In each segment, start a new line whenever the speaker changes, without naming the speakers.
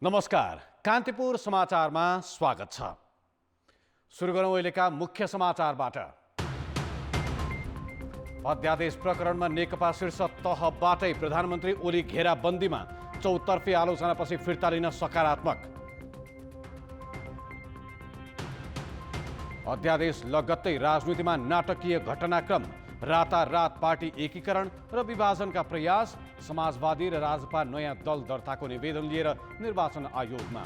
नमस्कार, कान्तिपुर समाचारमा स्वागत छ। सुरु गरौँ अहिलेका मुख्य समाचारबाट। अध्यादेश प्रकरणमा नेकपा शीर्ष तहबाटै प्रधानमन्त्री ओली घेराबन्दीमा चौतर्फी आलोचनापछि फिर्ता लिन सकारात्मक। अध्यादेश लगत्तै राजनीतिमा नाटकीय घटनाक्रम, रातारात पार्टी एकीकरण र विभाजनका प्रयास, समाजवादी र राजपा नयाँ दल दर्ताको निवेदन लिएर निर्वाचन आयोगमा।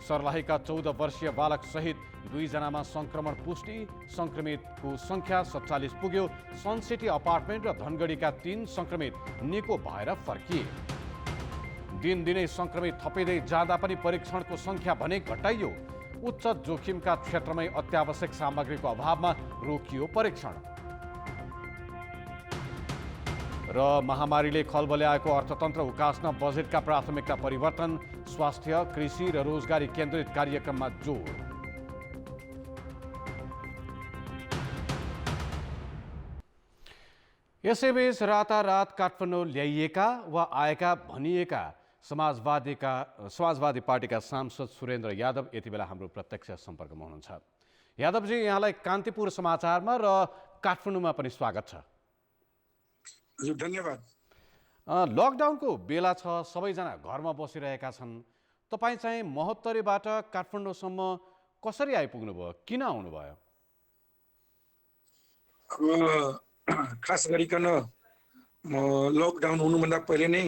सर्लाहीका 14 वर्षीय बालक सहित 2 जनामा संक्रमण पुष्टि, संक्रमितको संख्या 47 पुग्यो। सनसिटी अपार्टमेन्ट र धनगढीका 3 संक्रमित निको भएर फर्किए। दिनदिनै संक्रमित थपिँदै जाँदा पनि परीक्षणको संख्या भने घटाइयो। उच्च जोखिमका क्षेत्रमै अत्यावश्यक सामग्रीको अभावमा रोकियो परीक्षण। र महामारीले खलबल्याएको अर्थतन्त्र उकास्न बजेटका प्राथमिकता परिवर्तन, स्वास्थ्य, कृषि र रोजगारी केन्द्रित कार्यक्रममा जोड। यसैबीच रातारात काठमाडौँ ल्याइएका वा आएका भनिएका समाजवादी पार्टीका सांसद सुरेन्द्र यादव यति बेला हाम्रो प्रत्यक्ष सम्पर्कमा हुनुहुन्छ। यादवजी, यहाँलाई कान्तिपुर समाचारमा र काठमाडौँमा पनि स्वागत छ।
हजुर, धन्यवाद।
लकडाउनको बेला छ, सबैजना घरमा बसिरहेका छन्। तपाईँ चाहिँ महोत्तरीबाट काठमाडौँसम्म कसरी आइपुग्नु भयो, किन आउनुभयो?
खास गरिकन म लकडाउन हुनुभन्दा पहिले नै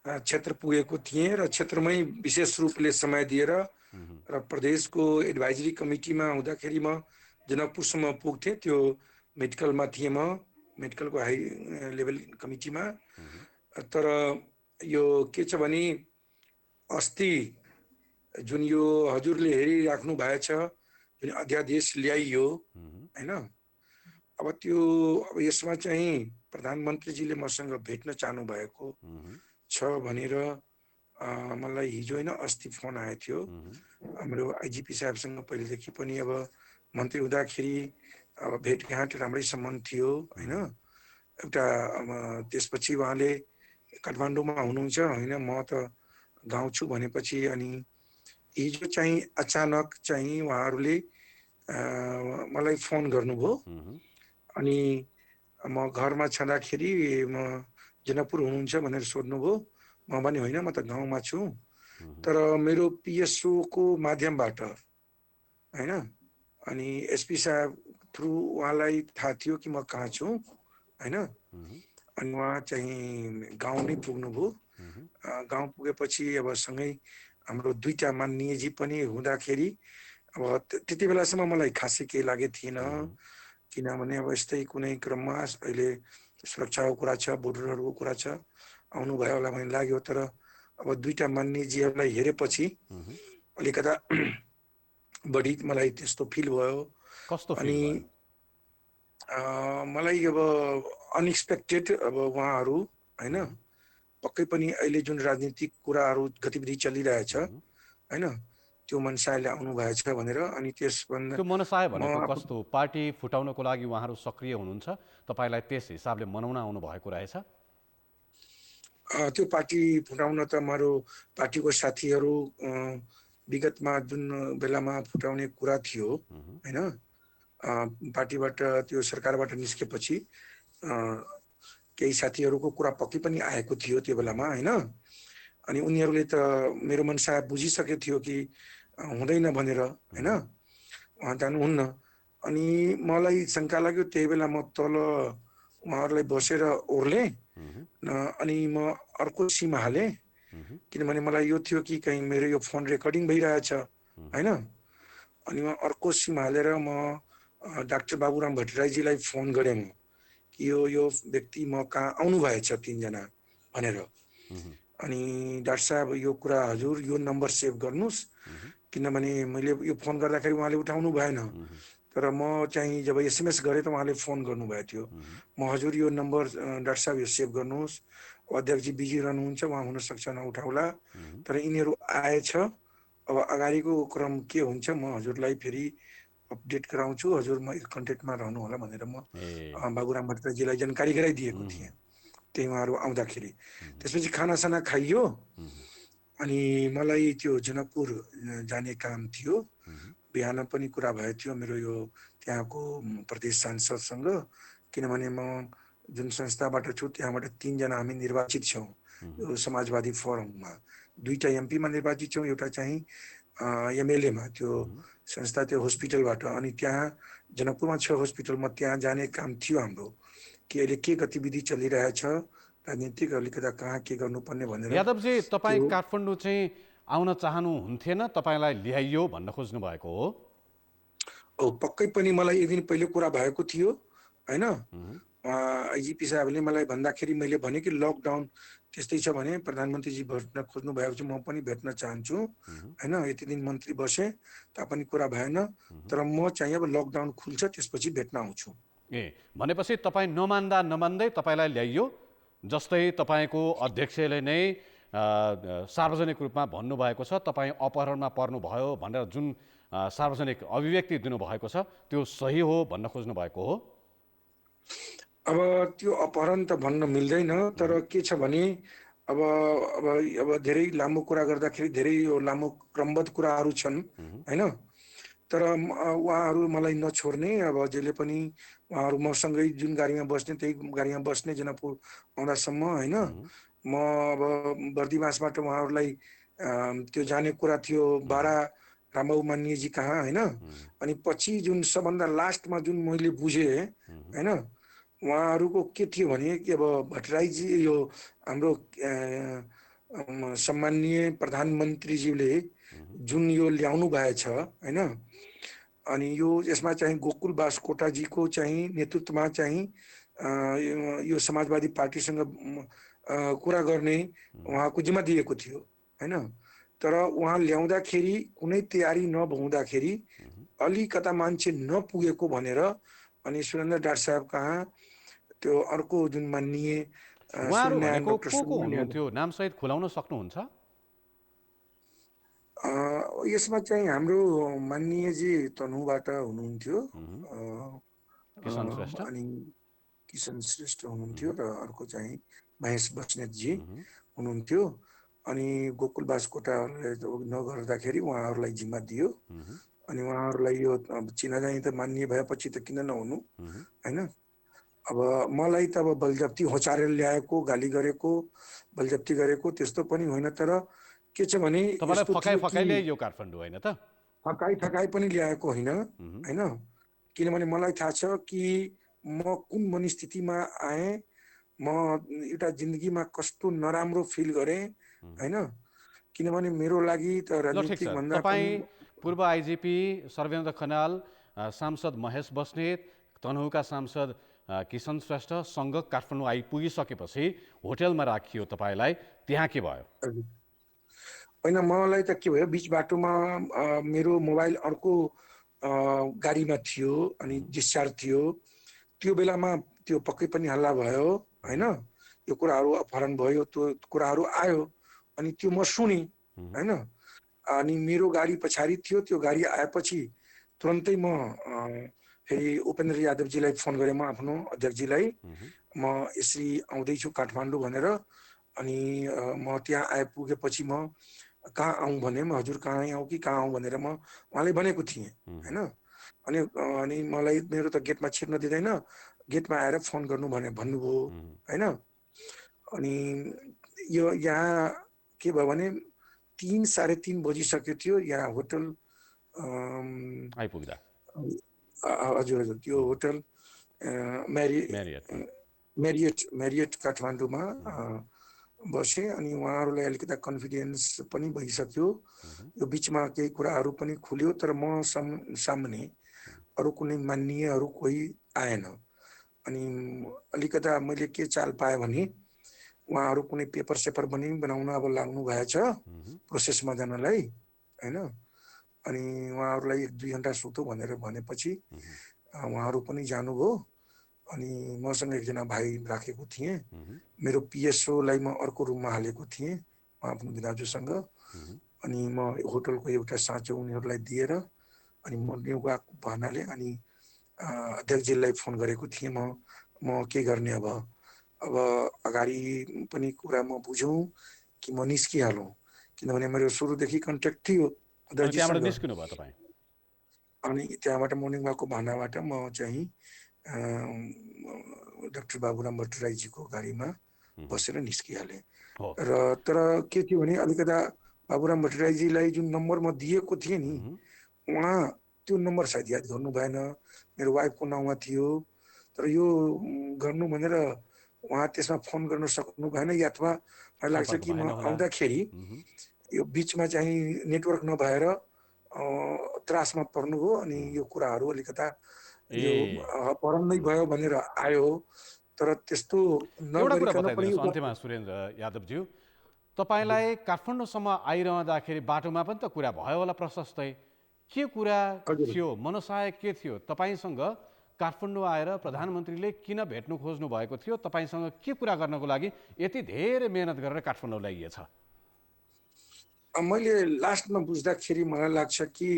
क्षेत्र पुगेको थिएँ र क्षेत्रमै विशेष रूपले समय दिएर र प्रदेशको एडभाइजरी कमिटीमा हुँदाखेरि म जनकपुरसम्म पुग्थेँ। त्यो मेडिकलमा थिएँ, म मेडिकलको हाई लेभल कमिटीमा। तर यो के छ भने अस्ति जुन यो हजुरले हेरिराख्नु भएछ, जुन अध्यादेश ल्याइयो होइन, अब यसमा चाहिँ प्रधानमन्त्रीजीले मसँग भेट्न चाहनु भएको छ भनेर मलाई हिजो होइन अस्ति फोन आएको थियो। हाम्रो आइजिपी साहबसँग पहिलेदेखि पनि अब मन्त्री हुँदाखेरि अब भेटघाट राम्रै सम्बन्ध थियो होइन। एउटा त्यसपछि उहाँले काठमाडौँमा हुनुहुन्छ होइन, म त गाउँ छु भनेपछि अनि हिजो चाहिँ अचानक चाहिँ उहाँहरूले मलाई फोन गर्नुभयो। अनि म घरमा छँदाखेरि म जनकपुर हुनुहुन्छ भनेर सोध्नुभयो। म भने होइन, म त गाउँमा छु। तर मेरो पिएसओको माध्यमबाट होइन, अनि एसपी साहब थ्रु उहाँलाई थाहा थियो कि म कहाँ छु होइन। अनि उहाँ चाहिँ गाउँ नै पुग्नुभयो। गाउँ पुगेपछि अब सँगै हाम्रो 2टा माननीयजी पनि हुँदाखेरि अब त्यति बेलासम्म मलाई खासै केही लागेको थिएन, किनभने अब यस्तै कुनै क्रममा अहिले सुरक्षाको कुरा छ, बोर्डरहरूको कुरा छ, आउनुभयो होला भन्ने लाग्यो। तर अब 2टा माननीयजीहरूलाई हेरेपछि अलिकता बढी मलाई त्यस्तो फिल भयो।
कस्तो फिल
अनि
भयो?
मलाई अब अनएक्सपेक्टेड अब उहाँहरू होइन, पक्कै पनि अहिले जुन राजनीतिक कुराहरू गतिविधि चलिरहेछ होइन, त्यो मनसायले आउनु भएछ भनेर। अनि त्यसभन्दा
त्यो मनसाय भनेको कस्तो? पार्टी फुटाउनको लागि उहाँहरू सक्रिय हुनुहुन्छ, तपाईँलाई त्यस हिसाबले मनाउन आउनु भएको रहेछ?
त्यो पार्टी फुटाउन त मेरो पार्टीको साथीहरू विगतमा जुन बेलामा फुटाउने कुरा थियो होइन, पार्टीबाट त्यो सरकारबाट निस्केपछि केही साथीहरूको कुरा पक्कै पनि आएको थियो त्यो बेलामा होइन। अनि उनीहरूले त मेरो मनसाय बुझिसकेको थियो कि हुँदैन भनेर होइन, उहाँ जानुहुन्न। अनि मलाई शङ्का लाग्यो त्यही बेला, म तल उहाँहरूलाई बसेर ओर्लेँ अनि म अर्को सिम हालेँ, किनभने मलाई यो थियो कि कहीँ मेरो यो फोन रेकर्डिङ भइरहेछ होइन। अनि म अर्को सिम हालेर म डाक्टर बाबुराम भट्टराईजीलाई फोन गरेँ म कि यो व्यक्ति म कहाँ आउनु भएछ 3 जना भनेर। अनि डाक्टर साहब यो कुरा हजुर यो नम्बर सेभ गर्नुहोस्, किनभने मैले यो फोन गर्दाखेरि उहाँले उठाउनु भएन। तर म चाहिँ जब एसएमएस गरेँ त उहाँले फोन गर्नुभएको थियो। म हजुर यो नम्बर डाक्टर साहब यो सेभ गर्नुहोस्, अध्यक्षजी बिजी रहनुहुन्छ, उहाँ हुनसक्छ नउठाउला, तर यिनीहरू आएछ। अब अगाडिको क्रम के हुन्छ म हजुरलाई फेरि अपडेट गराउँछु, हजुर म कन्ट्याक्टमा रहनु होला भनेर म बाबुराम भट्टराईजीलाई जानकारी गराइदिएको थिएँ त्यही उहाँहरू आउँदाखेरि। त्यसपछि खानासाना खाइयो अनि मलाई त्यो जनकपुर जाने काम थियो। बिहान पनि कुरा भएको थियो मेरो यो त्यहाँको प्रदेश सांसदसँग, किनभने म जुन संस्थाबाट छु त्यहाँबाट 3 जना हामी निर्वाचित छौँ यो समाजवादी फोरममा। 2टा एमपीमा निर्वाचित छौँ, एउटा चाहिँ एमएलएमा। त्यो संस्था त्यो हस्पिटलबाट। अनि त्यहाँ जनकपुरमा छ हस्पिटल, म त्यहाँ जाने काम थियो हाम्रो, कि अहिले के गतिविधि चलिरहेछ राजनीतिक, अलिकता कहाँ के गर्नुपर्ने भनेर।
यादवजी, तपाईँ
त्यो
काठमाडौँ चाहिँ आउन चाहनुहुन्थेन, तपाईँलाई ल्याइयो भन्न खोज्नु भएको हो?
पक्कै पनि मलाई एक दिन पहिले कुरा भएको थियो होइन। आइजिपी साहबले मलाई भन्दाखेरि मैले भने कि लकडाउन त्यस्तै छ भने प्रधानमन्त्रीजी भेट्न खोज्नु भएको छ, म पनि भेट्न चाहन्छु होइन। यति दिन मन्त्री बसे तापनि कुरा भएन, तर म चाहिँ अब लकडाउन खुल्छ त्यसपछि भेट्न आउँछु।
भनेपछि तपाईँ नमान्दा नमान्दै तपाईँलाई ल्याइयो, जस्तै तपाईँको अध्यक्षले नै सार्वजनिक रूपमा भन्नुभएको छ तपाईँ अपहरणमा पर्नुभयो भनेर जुन सार्वजनिक अभिव्यक्ति दिनुभएको छ त्यो सही हो भन्न खोज्नु भएको हो?
अब त्यो अपहरण त भन्न मिल्दैन, तर के छ भने अब अब अब धेरै लामो कुरा गर्दाखेरि धेरै यो लामो क्रमबद्ध कुराहरू छन् होइन। तर उहाँहरू मलाई नछोड्ने, अब जहिले पनि उहाँहरू मसँगै जुन गाडीमा बस्ने त्यही गाडीमा बस्ने जनकपुर आउँदासम्म होइन। म अब बर्दिवासबाट उहाँहरूलाई त्यो जाने कुरा थियो बारा रामबाबु मान्यजी कहाँ होइन। अनि पछि जुन सबभन्दा लास्टमा जुन मैले बुझेँ होइन, उहाँहरूको के थियो भने कि अब भट्टराईजी यो हाम्रो सम्माननीय प्रधानमन्त्रीज्यूले जुन यो ल्याउनु भएछ होइन, अनि यो यसमा चाहिँ गोकुल बास्कोटाजीको चाहिँ नेतृत्वमा चाहिँ यो समाजवादी पार्टीसँग कुरा गर्ने उहाँको जिम्मा दिएको थियो होइन। तर उहाँ ल्याउँदाखेरि कुनै तयारी नहुँदाखेरि अलिकता मान्छे नपुगेको भनेर अनि सुरेन्द्र डाट साहब कहाँ त्यो अर्को जुन माननीय
उहाँहरू
सूर्यनारायण
भनेको
डाक्टर
को
सूर्यनारायण यादव,
हुनुहुन्थ्यो? नामसहित खुलाउन सक्नुहुन्छ?
यसमा चाहिँ हाम्रो माननीयजी तनुबाट हुनुहुन्थ्यो
किशन श्रेष्ठ?
अनि किशन श्रेष्ठ हुनुहुन्थ्यो र अर्को चाहिँ महेश बस्नेतजी हुनुहुन्थ्यो। अनि गोकुल बास्कोटाले नगर्दाखेरि उहाँहरूलाई जिम्मा दियो। अनि उहाँहरूलाई यो चिनाजानी त मान्य भएपछि त किन नहुनु होइन। अब मलाई त अब बलजफ्ती होचारेर ल्याएको, गाली गरेको, बलजफ्ती गरेको त्यस्तो पनि होइन। तर के छ भने
तपाईँलाई
यस्तो
फकाइ
थियो कि
फकाइ ल्याइयो काठमाडौँ, होइन त?
थकाइ थकाइ पनि ल्याएको होइन होइन। किनभने मलाई थाहा छ कि म कुन मनस्थितिमा आएँ, म एउटा जिन्दगीमा कस्तो नराम्रो फिल गरेँ होइन। किनभने मेरो लागि त
ल ठिक
राजनीतिक
छ,
भन्दा पनि
तपाईँ पूर्व आइजिपी सर्वेन्द्र खनाल, सांसद महेश बस्नेत, तनहुका सांसद किशन श्रेष्ठसँग काठमाडौँ आइपुगिसकेपछि होटेलमा राखियो तपाईँलाई, त्यहाँ के भयो?
होइन, मलाई त के भयो बिच बाटोमा मेरो मोबाइल अर्को गाडीमा थियो अनि डिस्चार्ज थियो। त्यो बेलामा त्यो पक्कै पनि हल्ला भयो होइन। यो कुराहरू अपहरण भयो त्यो कुराहरू आयो अनि त्यो म सुनेँ होइन। अनि मेरो गाडी पछाडि थियो, त्यो गाडी आएपछि तुरन्तै म फेरि उपेन्द्र यादवजीलाई फोन गरेँ, म आफ्नो अध्यक्षजीलाई, म यसरी आउँदैछु काठमाडौँ भनेर। अनि म त्यहाँ आइपुगेपछि म कहाँ आउँ भने म हजुर कहाँ आउँ कि कहाँ आउँ भनेर म उहाँले भनेको थिएँ होइन। अनि अनि मलाई मेरो त गेटमा छिर्न दिँदैन, गेटमा आएर फोन गर्नु भने भन्नुभयो होइन। अनि यो यहाँ के भयो भने 3 साढे 3 बजिसक्यो थियो यहाँ होटल
आइपुग्दा
हजुर हजुर त्यो होटल
म्यारियटमा?
मेरियट काठमाडौँमा बसेँ। अनि उहाँहरूलाई अलिकति कन्फिडेन्स पनि भइसक्यो, यो बिचमा केही कुराहरू पनि खुल्यो। तर म सामने अरू कुनै मान्यहरू कोही आएन। अनि अलिकता मैले के चाल पाएँ भने उहाँहरू कुनै पेपर सेपर पनि बनाउन अब लाग्नु भएछ प्रोसेसमा जानलाई होइन। अनि उहाँहरूलाई 1-2 घन्टा सुतौ भनेर भनेपछि उहाँहरू पनि जानुभयो। अनि मसँग एकजना भाइ राखेको थिएँ, मेरो पिएसओलाई म अर्को रुममा हालेको थिएँ आफ्नो दाजुसँग। अनि म होटलको एउटा साँचो उनीहरूलाई दिएर अनि म गएको बहानाले अनि अध्यक्षजीलाई फोन गरेको थिएँ म के गर्ने अब अगाडि पनि कुरा म बुझौँ कि म निस्किहालौँ। किनभने मेरो सुरुदेखि कन्ट्याक्ट थियो
अनि त्यहाँबाट
अध्यक्षजीसँग।
निस्किनु भयो तपाईँ?
अनि त्यहाँबाट मर्निङ वाकको भावनाबाट म चाहिँ डाक्टर बाबुराम भट्टराईजीको गाडीमा बसेर निस्किहालेँ।
हो।
र तर के थियो भने अलिकता बाबुराम भट्टराईजीलाई जुन नम्बर म दिएको थिएँ नि, उहाँ त्यो नम्बर सायद याद गर्नु भएन, मेरो वाइफको नाउँमा थियो। तर यो गर्नु भनेर उहाँ त्यसमा फोन गर्न सक्नु भएन, या अथवा मलाई लाग्छ
सम्पर्क
कि म
भएन होला।
आउँदाखेरि यो बिचमा चाहिँ नेटवर्क नभएर त्रासमा पर्नुभयो अनि यो कुराहरू अलिकता यो अपहरण नै भयो भनेर आयो। तर त्यस्तो
एउटा कुरा
नगरिकन पनि
बताइदिनुहोस् अन्त्यमा सुरेन्द्र यादवज्यू, तपाईँलाई काठमाडौँसम्म आइरहँदाखेरि बाटोमा पनि त कुरा भयो होला प्रशस्तै, के कुरा
हजुर।
थियो, मनसाय के थियो? तपाईँसँग काठमाडौँ आएर प्रधानमन्त्रीले किन भेट्नु खोज्नु भएको थियो? तपाईँसँग के कुरा गर्नको लागि यति धेरै मेहनत गरेर काठमाडौँ ल्याइएछ?
मैले लास्टमा बुझ्दाखेरि मलाई लाग्छ कि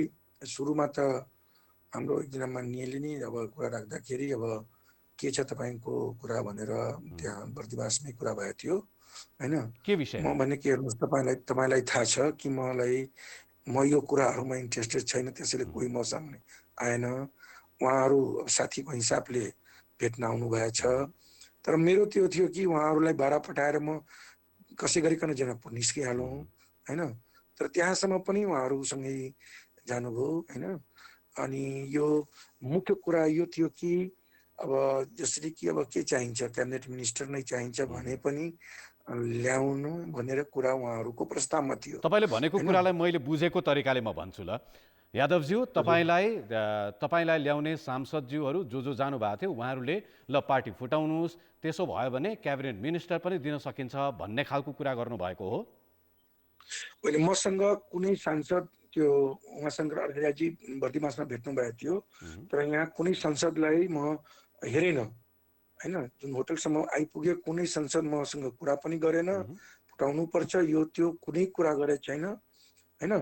सुरुमा त हाम्रो एकजना माननीयले नि अब कुरा राख्दाखेरि अब के छ तपाईँको कुरा भनेर त्यहाँ बर्दिवासमै कुरा भएको थियो होइन।
के विषयमा?
म भने के हेर्नुहोस्, तपाईँलाई थाहा छ कि म यो कुराहरूमा इन्ट्रेस्टेड छैन, त्यसैले कोही मसँग आएन। उहाँहरू साथीको हिसाबले भेट्न आउनु भएछ। तर मेरो त्यो थियो कि उहाँहरूलाई भाडा पठाएर म कसै गरिकन जनकपुर निस्किहालौँ होइन। तर त्यहाँसम्म पनि उहाँहरूसँगै जानुभयो होइन। अनि यो मुख्य कुरा यो थियो कि अब जसरी कि अब के चाहिन्छ, क्याबिनेट मिनिस्टर नै चाहिन्छ भने पनि ल्याउनु भनेर कुरा उहाँहरूको प्रस्तावमा थियो।
तपाईँले भनेको कुरालाई मैले बुझेको तरिकाले म भन्छु ल यादवज्यू, तपाईँलाई ल्याउने सांसदज्यूहरू जो जानुभएको थियो उहाँहरूले ल पार्टी फुटाउनुहोस्, त्यसो भयो भने क्याबिनेट मिनिस्टर पनि दिन सकिन्छ भन्ने खालको कुरा गर्नुभएको हो?
अहिले मसँग कुनै सांसद त्यो उहाँ शङ्कर अर्घाजी बर्दिवासमा भेट्नु भएको थियो, तर यहाँ कुनै सांसदलाई म हेरेन होइन। जुन होटलसम्म आइपुगे कुनै सांसद मसँग कुरा पनि गरेन, फुटाउनु पर्छ यो त्यो कुनै कुरा गरेको छैन होइन।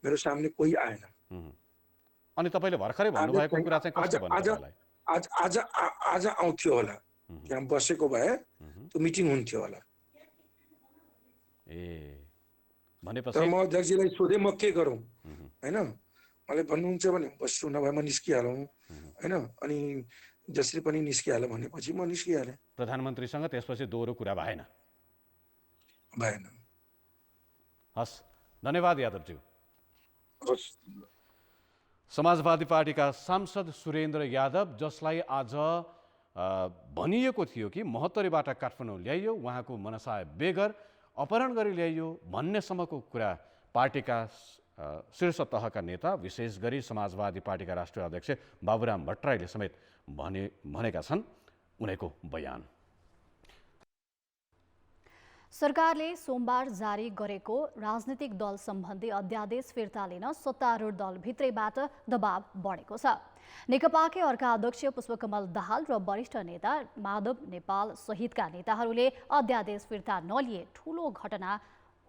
मेरो सामने कोही आएन।
अनि तपाईँले भर्खरै भन्नुभएको कुरा चाहिँ कसले भन्नु तपाईँलाई?
आज आउँथ्यो होला, त्यहाँ बसेको भए त्यो मिटिङ हुन्थ्यो होला। तर म अध्यक्षजीलाई सोधेँ म के गरौँ होइन। मलाई भन्नुहुन्छ भने बस्छु, नभए म निस्किहालौँ होइन। अनि जसरी पनि निस्किहाल्यो भनेपछि म निस्किहालेँ।
प्रधानमन्त्रीसँग त्यसपछि दोहोरो कुरा भएन?
भएन।
हस्, धन्यवाद यादवज्यू।
हस्।
समाजवादी पार्टीका सांसद सुरेन्द्र यादव, जसलाई आज भनिएको थियो कि महोत्तरीबाट काठमाडौँ ल्याइयो, उहाँको मनसाय बेगर अपहरण गरी ल्याइयो भन्नेसम्मको कुरा पार्टीका शीर्ष तहका नेता, विशेष गरी समाजवादी पार्टीका राष्ट्रिय अध्यक्ष बाबुराम भट्टराईले समेत भनेका छन्। उनको बयान।
सरकारले सोमबार जारी गरेको राजनीतिक दल सम्बन्धी अध्यादेश फिर्ता लिन सत्तारूढ दलभित्रैबाट दबाव बढेको छ। नेकपाकै अर्का अध्यक्ष पुष्पकमल दाहाल र वरिष्ठ नेता माधव नेपाल सहितका नेताहरूले अध्यादेश फिर्ता नलिए ठूलो घटना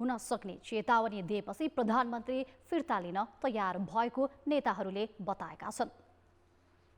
हुन सक्ने चेतावनी दिएपछि प्रधानमन्त्री फिर्ता लिन तयार भएको नेताहरूले बताएका छन्।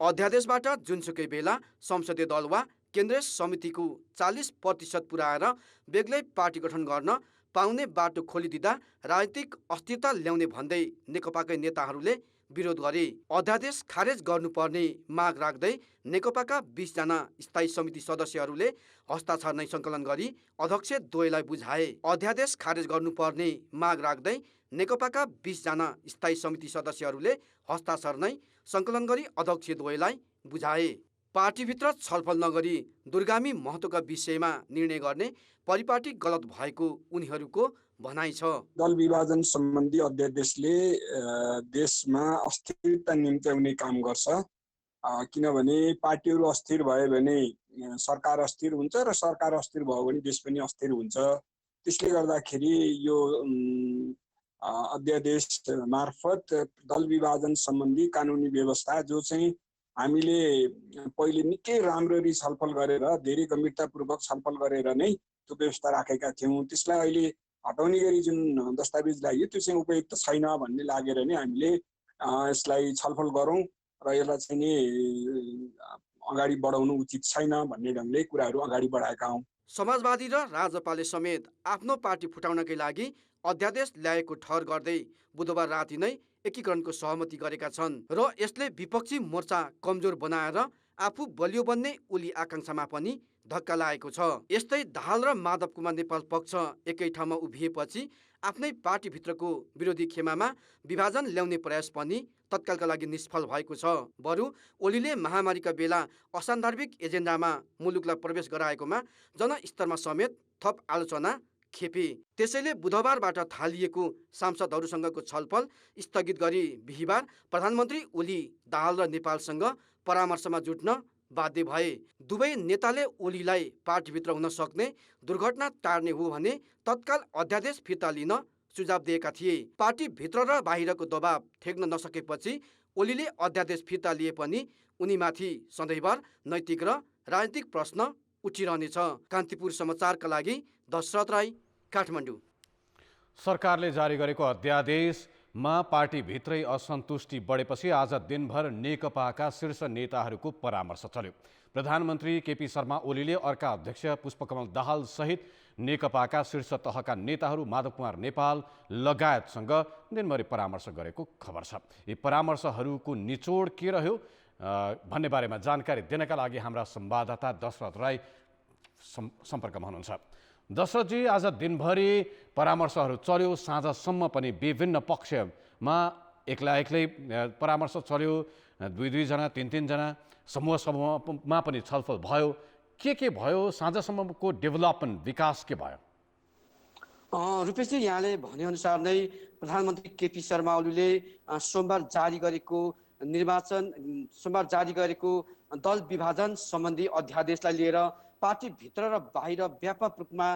अध्यादेशबाट जुनसुकै बेला संसदीय दल वा केन्द्रीय समितिको 40% पुर्याएर बेग्लै पार्टी गठन गर्न पाउने बाटो खोलिदिँदा राजनीतिक अस्थिरता ल्याउने भन्दै नेकपाकै नेताहरूले विरोध गरे। अध्यादेश खारेज गर्नुपर्ने माग राख्दै नेकपाका 20 जना स्थायी समिति सदस्यहरूले हस्ताक्षर नै सङ्कलन गरी अध्यक्ष द्वयलाई बुझाए। अध्यादेश खारेज गर्नुपर्ने माग राख्दै नेकपाका 20 जना स्थायी समिति सदस्यहरूले हस्ताक्षर नै सङ्कलन गरी अध्यक्ष द्वयलाई बुझाए। पार्टीभित्र छलफल नगरी दूरगामी महत्त्वका विषयमा निर्णय गर्ने परिपाटी गलत भएको उनीहरूको भनाइ छ।
दल विभाजन सम्बन्धी अध्यादेशले देशमा अस्थिरता निम्त्याउने काम गर्छ। किनभने पार्टीहरू अस्थिर भयो भने सरकार अस्थिर हुन्छ र सरकार अस्थिर भयो भने देश पनि अस्थिर हुन्छ। त्यसले गर्दाखेरि यो अध्यादेश मार्फत दल विभाजन सम्बन्धी कानुनी व्यवस्था जो चाहिँ हामीले पहिले निकै राम्ररी छलफल गरेर धेरै गम्भीरतापूर्वक छलफल गरेर नै त्यो व्यवस्था राखेका थियौँ, त्यसलाई अहिले हटाउने गरी जुन दस्तावेज लाग्यो त्यो चाहिँ उपयुक्त छैन भन्ने लागेर नै हामीले यसलाई छलफल गरौँ र यसलाई चाहिँ नि अगाडि बढाउनु उचित छैन भन्ने ढङ्गले कुराहरू अगाडि बढाएका हौँ।
समाजवादी र राजपाले समेत आफ्नो पार्टी फुटाउनकै लागि अध्यादेश ल्याएको ठहर गर्दै बुधबार राति नै एकीकरणको सहमति गरेका छन् र यसले विपक्षी मोर्चा कमजोर बनाएर आफू बलियो बन्ने ओली आकांक्षामा पनि धक्का लागेको छ। यस्तै दाहाल र माधव कुमार नेपाल पक्ष एकै ठाउँमा उभिएपछि आफ्नै पार्टीभित्रको विरोधी खेमामा विभाजन ल्याउने प्रयास पनि तत्कालका लागि निष्फल भएको छ। बरु ओलीले महामारीका बेला असान्दर्भिक एजेन्डामा मुलुकलाई प्रवेश गराएकोमा जनस्तरमा समेत थप आलोचना खेपे। त्यसैले बुधबारबाट थालिएको सांसदहरूसँगको छलफल स्थगित गरी बिहिबार प्रधानमन्त्री ओली दाहाल र नेपालसँग परामर्शमा जुट्न बाध्य भए। दुवै नेताले ओलीलाई पार्टीभित्र हुन सक्ने दुर्घटना टार्ने हो भने तत्काल अध्यादेश फिर्ता लिन सुझाव दिएका थिए। पार्टीभित्र र बाहिरको दबाव ठेक्न नसकेपछि ओलीले अध्यादेश फिर्ता लिए पनि उनीमाथि सधैँभर नैतिक र राजनीतिक प्रश्न उठिरहनेछ। कान्तिपुर समाचारका लागि दशरथ राई, काठमाडौँ।
सरकारले जारी गरेको अध्यादेशमा पार्टीभित्रै असन्तुष्टि बढेपछि आज दिनभर नेकपाका शीर्ष नेताहरूको परामर्श चल्यो। प्रधानमन्त्री केपी शर्मा ओलीले अर्का अध्यक्ष पुष्पकमल दाहाल सहित नेकपाका शीर्ष तहका नेताहरू माधव कुमार नेपाल लगायतसँग दिनभरि परामर्श गरेको खबर छ। यी परामर्शहरूको निचोड के रह्यो भन्ने बारेमा जानकारी दिनका लागि हाम्रा संवाददाता दशरथ राई सम्पर्कमा हुनुहुन्छ। दशरथजी, आज दिनभरि परामर्शहरू चल्यो, साँझसम्म पनि विभिन्न पक्षमा एक्लै परामर्श चल्यो, दुई जना, तीन जना समूहमा पनि छलफल भयो। के भयो? साँझसम्मको डेभलपमेन्ट, विकास के भयो?
रुपेशजी, यहाँले भनेअनुसार नै प्रधानमन्त्री केपी शर्मा ओलीले सोमबार जारी गरेको दल विभाजन सम्बन्धी अध्यादेशलाई लिएर पार्टीभित्र र बाहिर व्यापक रूपमा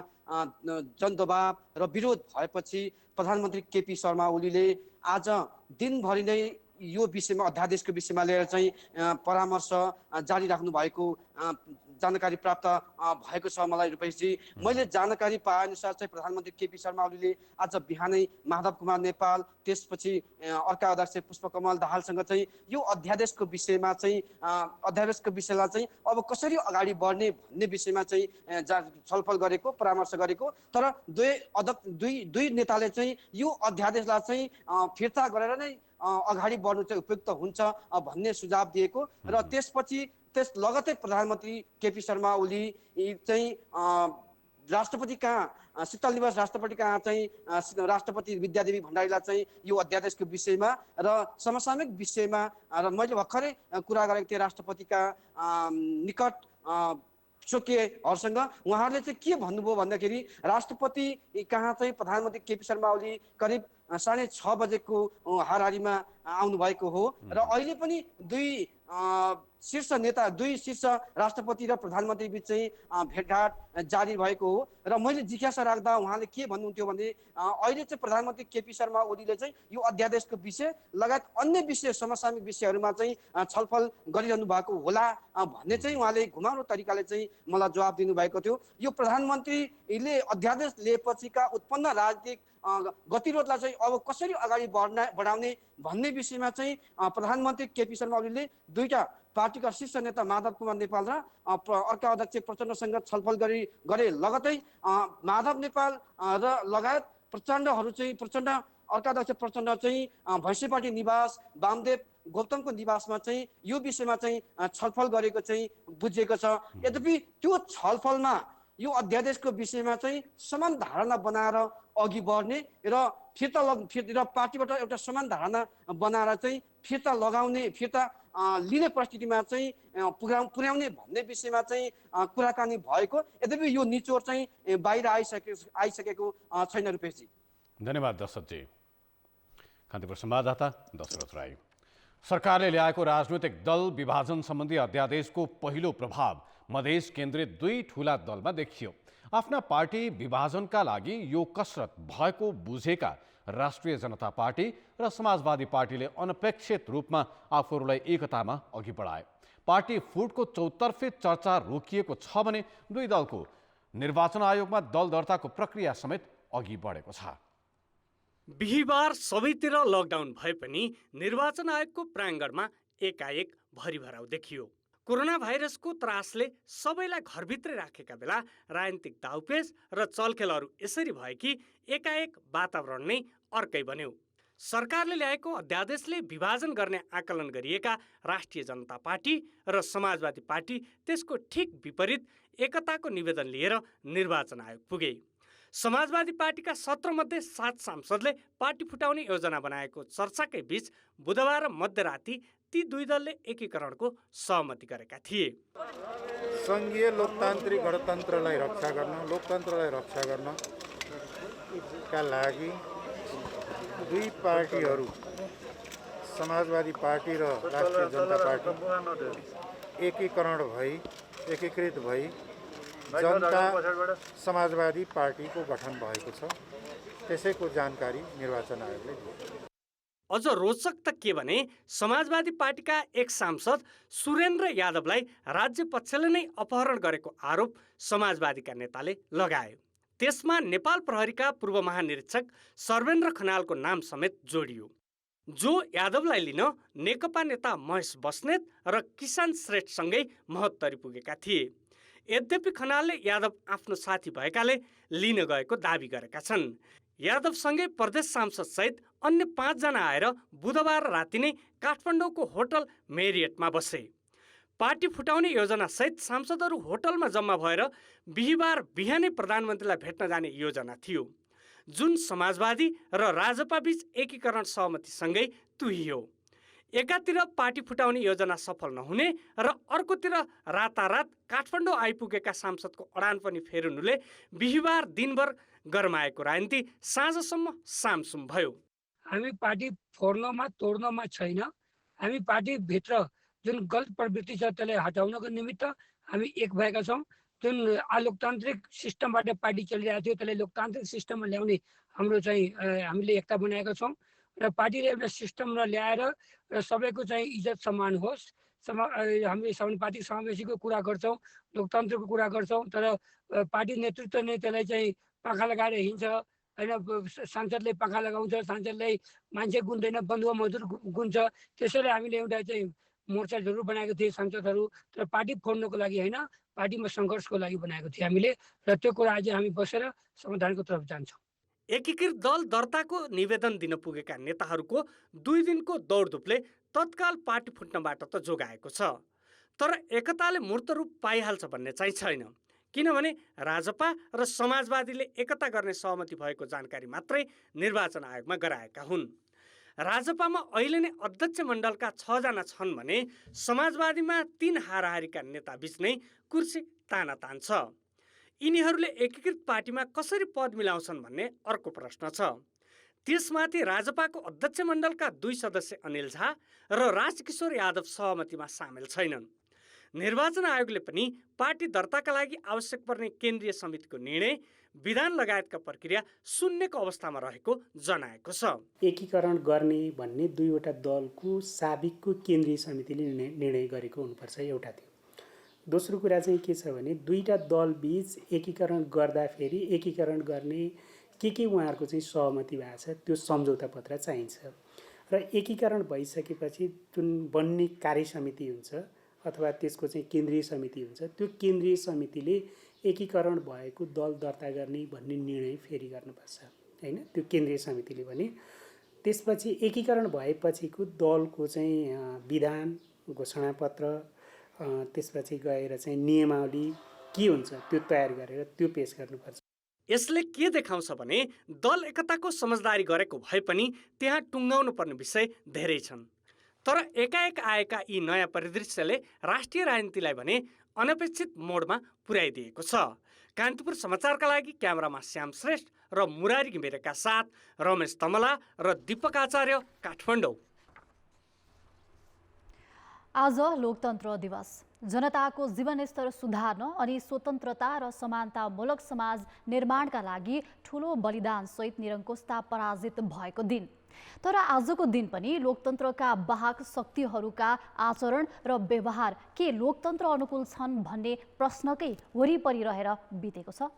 जनदबाव र विरोध भएपछि प्रधानमन्त्री केपी शर्मा ओलीले आज दिनभरि नै यो विषयमा, अध्यादेशको विषयमा लिएर चाहिँ परामर्श जारी राख्नु भएको जानकारी प्राप्त भएको छ। मलाई रुपेशजी, मैले जानकारी पाएअनुसार चाहिँ प्रधानमन्त्री केपी शर्मा ओलीले आज बिहानै माधव कुमार नेपाल, त्यसपछि अर्का अध्यक्ष पुष्पकमल दाहालसँग चाहिँ यो अध्यादेशको विषयलाई चाहिँ अब कसरी अगाडि बढ्ने भन्ने विषयमा चाहिँ छलफल गरेको, परामर्श गरेको। तर दुई नेताले चाहिँ यो अध्यादेशलाई चाहिँ फिर्ता गरेर नै अगाडि बढ्नु चाहिँ उपयुक्त हुन्छ भन्ने सुझाव दिएको र त्यस लगतै प्रधानमन्त्री केपी शर्मा ओली चाहिँ राष्ट्रपति कहाँ, शीतल निवास राष्ट्रपति कहाँ चाहिँ राष्ट्रपति विद्यादेवी भण्डारीलाई चाहिँ यो अध्यादेशको विषयमा र समसामयिक विषयमा र मैले भर्खरै कुरा गरेको थिएँ राष्ट्रपतिका निकट स्वकीयहरूसँग, उहाँहरूले चाहिँ के भन्नुभयो भन्दाखेरि राष्ट्रपति कहाँ चाहिँ प्रधानमन्त्री केपी शर्मा ओली करिब 6:30 बजेको हाराहारीमा आउनुभएको हो र अहिले पनि दुई शीर्ष राष्ट्रपति र प्रधानमन्त्री बीच चाहिँ भेटघाट जारी भएको हो। र मैले जिज्ञासा राख्दा उहाँले के भन्नुहुन्थ्यो भने अहिले चाहिँ प्रधानमन्त्री केपी शर्मा ओलीले चाहिँ यो अध्यादेशको विषय लगायत अन्य विषय, समसामयिक विषयहरूमा चाहिँ छलफल गरिरहनु भएको होला भन्ने चाहिँ उहाँले घुमाउरो तरिकाले चाहिँ मलाई जवाब दिनुभएको थियो। यो प्रधानमन्त्रीले अध्यादेश लिएपछिका उत्पन्न राजनीतिक गतिरोधलाई चाहिँ अब कसरी अगाडि बढाउने भन्ने विषयमा चाहिँ प्रधानमन्त्री केपी शर्मा ओलीले दुईटा पार्टीका शीर्ष नेता माधव कुमार नेपाल र अर्का अध्यक्ष प्रचण्डसँग छलफल गरे। लगतै माधव नेपाल र लगायत अर्का अध्यक्ष प्रचण्ड चाहिँ भैँसेपाटी निवास, वामदेव गौतमको निवासमा चाहिँ यो विषयमा चाहिँ छलफल गरेको चाहिँ बुझिएको छ। यद्यपि त्यो छलफलमा यो अध्यादेशको विषयमा चाहिँ समान धारणा बनाएर अघि बढ्ने र पार्टीबाट एउटा समान धारणा बनाएर चाहिँ फिर्ता लिने परिस्थितिमा चाहिँ पुर्याउने भन्ने विषयमा चाहिँ कुराकानी भएको। यद्यपि यो निचोड चाहिँ बाहिर आइसकेको छैन। रुपेशजी,
धन्यवाद दशरथजी। कान्तिपुर संवाददाता दशरथ राई। सरकारले ल्याएको राजनैतिक दल विभाजन सम्बन्धी अध्यादेशको पहिलो प्रभाव मधेस केन्द्रित दुई ठूला दलमा देखियो। आफ्ना पार्टी विभाजनका लागि यो कसरत भएको बुझेका राष्ट्रिय जनता पार्टी र समाजवादी पार्टीले अनपेक्षित रूपमा आफूहरूलाई एकतामा अघि बढाए। पार्टी फुटको चौतर्फी चर्चा रोकिएको छ भने दुई दलको निर्वाचन आयोगमा दल दर्ताको प्रक्रिया समेत अघि बढेको छ।
बिहिबार सबैतिर लकडाउन भए पनि निर्वाचन आयोगको प्राङ्गणमा एकाएक भरिभराउ देखियो। कोरोना भाइरसको त्रासले सबैलाई घरभित्रै राखेका बेला राजनीतिक दाउपेच र चलखेलहरू यसरी भए कि एकाएक वातावरण नै अर्कै बन्यो। सरकारले ल्याएको अध्यादेशले विभाजन गर्ने आकलन गरिएका राष्ट्रिय जनता पार्टी र समाजवादी पार्टी त्यसको ठिक विपरीत एकताको निवेदन लिएर निर्वाचन आयोग पुगे। समाजवादी पार्टीका 17 मध्ये 7 सांसदले पार्टी फुटाउने योजना बनाएको चर्चाकै बीच बुधबार मध्यराती ती दुई दलले एकीकरणको सहमति गरेका थिए।
सङ्घीय लोकतान्त्रिक गणतन्त्रलाई रक्षा गर्न, लोकतन्त्रलाई रक्षा गर्नका लागि दुई पार्टीहरू समाजवादी पार्टी र राष्ट्रिय जनता पार्टी एकीकृत भई जनता समाजवादी पार्टीको गठन भएको छ। त्यसैको जानकारी निर्वाचन आयोगले दियो।
अझ रोचक त के भने समाजवादी पार्टीका एक सांसद सुरेन्द्र यादवलाई राज्य पक्षले नै अपहरण गरेको आरोप समाजवादीका नेताले लगाए। त्यसमा नेपाल प्रहरीका पूर्व महानिरीक्षक सर्वेन्द्र खनालको नाम समेत जोडियो, जो यादवलाई लिन नेकपा नेता महेश बस्नेत र किसान श्रेष्ठसँगै महोत्तरी पुगेका थिए। यद्यपि खनालले यादव आफ्नो साथी भएकाले लिन गएको दावी गरेका छन्। यादवसँगै प्रदेश सांसद सहित अन्य 5 जना आएर बुधबार राति नै काठमाडौँको होटल मेरियटमा बसे। पार्टी फुटाउने योजना सहित सांसदहरू होटलमा जम्मा भएर बिहिबार बिहानै प्रधानमन्त्रीलाई भेट्न जाने योजना थियो, जुन समाजवादी र राजपा बीच एकीकरण सहमतिसँगै तुहियो। एकातिर पार्टी फुटाउने योजना सफल नहुने र अर्कोतिर रातारात काठमाडौँ आइपुगेका सांसदको अडान पनि फेरुनुले बिहिबार दिनभर गरमाएको राजनीति साँझसम्म सामसुम भयो।
हामी पार्टी फोड्नमा तोड्नमा छैन। हामी पार्टीभित्र जुन गलत प्रवृत्ति छ त्यसलाई हटाउनको निमित्त हामी एक भएका छौँ। जुन अलोकतान्त्रिक सिस्टमबाट पार्टी चलिरहेको थियो त्यसलाई लोकतान्त्रिक सिस्टममा ल्याउने हाम्रो चाहिँ हामीले एकता बनाएका छौँ र पार्टीले एउटा सिस्टममा ल्याएर र सबैको चाहिँ इज्जत सम्मान होस्। हामीले समानुपातिक समावेशीको कुरा गर्छौँ, लोकतन्त्रको कुरा गर्छौँ, तर पार्टी नेतृत्व नै त्यसलाई चाहिँ पाखा लगाएर हिँड्छ होइन। सांसदले पाखा लगाउँछ, सांसदले मान्छे गुन्दैन, बन्धुवा मजदुर गुन्छ। त्यसैले हामीले एउटा चाहिँ मोर्चा जरुर बनाएको थिए सांसदहरू, तर पार्टी फोड्नको लागि होइन, पार्टीमा सङ्घर्षको लागि बनाएको थिए हामीले। र त्यो कुरा आज हामी बसेर समाधानको तर्फ जान्छौँ।
एकीकृत दल दर्ताको निवेदन दिन पुगेका नेताहरूको 2 दिनको दौडधुपले तत्काल पार्टी फुट्नबाट त जोगाएको छ, तर एकताले मूर्त रूप पाइहाल्छ भन्ने चाहिँ छैन। किनभने राजपा र समाजवादीले एकता गर्ने सहमति भएको जानकारी मात्रै निर्वाचन आयोगमा गराएका हुन्। राजपामा अहिले नै अध्यक्ष मण्डलका 6 जना छन् भने समाजवादीमा 3 हाराहारीका नेता बीच नै कुर्सी तानातान छ। यिनीहरूले एकीकृत पार्टीमा कसरी पद मिलाउँछन् भन्ने अर्को प्रश्न छ। त्यसमाथि राजपाको अध्यक्ष मण्डलका 2 सदस्य अनिल झा र राजकिशोर यादव सहमतिमा सामेल छैनन्। निर्वाचन आयोगले पनि पार्टी दर्ताका लागि आवश्यक पर्ने केन्द्रीय समितिको निर्णय, विधान लगायतका प्रक्रिया शून्यको अवस्थामा रहेको जनाएको छ।
एकीकरण गर्ने भन्ने 2वटा दलको साबिकको केन्द्रीय समितिले निर्णय गरेको हुनुपर्छ, एउटा थियो। दोस्रो कुरा चाहिँ के छ भने 2टा दल बीच एकीकरण गर्दाखेरि एकीकरण गर्ने के उहाँहरूको चाहिँ सहमति भएको छ, त्यो सम्झौता पत्र चाहिन्छ। र एकीकरण भइसकेपछि जुन बन्ने कार्य समिति हुन्छ अथवा त्यसको चाहिँ केन्द्रीय समिति हुन्छ, त्यो केन्द्रीय समितिले एकीकरण भएको दल दर्ता गर्ने भन्ने निर्णय फेरि गर्नुपर्छ हैन। त्यो केन्द्रीय समितिले भने त्यसपछि एकीकरण भएपछिको दलको चाहिँ विधान, घोषणापत्र, त्यसपछि गएर चाहिँ नियमावली के हुन्छ त्यो तयार गरेर त्यो पेश गर्नुपर्छ।
यसले के देखाउँछ भने दल एकताको समझदारी गरेको भए पनि त्यहाँ टुङ्गाउनु पर्ने विषय धेरै छन्। तर एकाएक आएका यी नयाँ परिदृश्यले राष्ट्रिय राजनीतिलाई भने अनपेक्षित मोडमा पुर्याइदिएको छ। कान्तिपुर समाचारका लागि क्यामेरामा श्याम श्रेष्ठ र मुरारी घिमिरेका साथ रमेश तमला र दीपक आचार्य, काठमाडौँ।
आज लोकतन्त्र दिवस। जनताको जीवनस्तर सुधार्न अनि स्वतन्त्रता र समानतामूलक समाज निर्माणका लागि ठूलो बलिदानसहित निरङ्कुशता पराजित भएको दिन। तर आजको दिन पनि लोकतन्त्रका वाहक शक्तिहरूका आचरण र व्यवहार के लोकतन्त्र अनुकूल छन् भन्ने प्रश्नकै वरिपरि रहेर बितेको छ।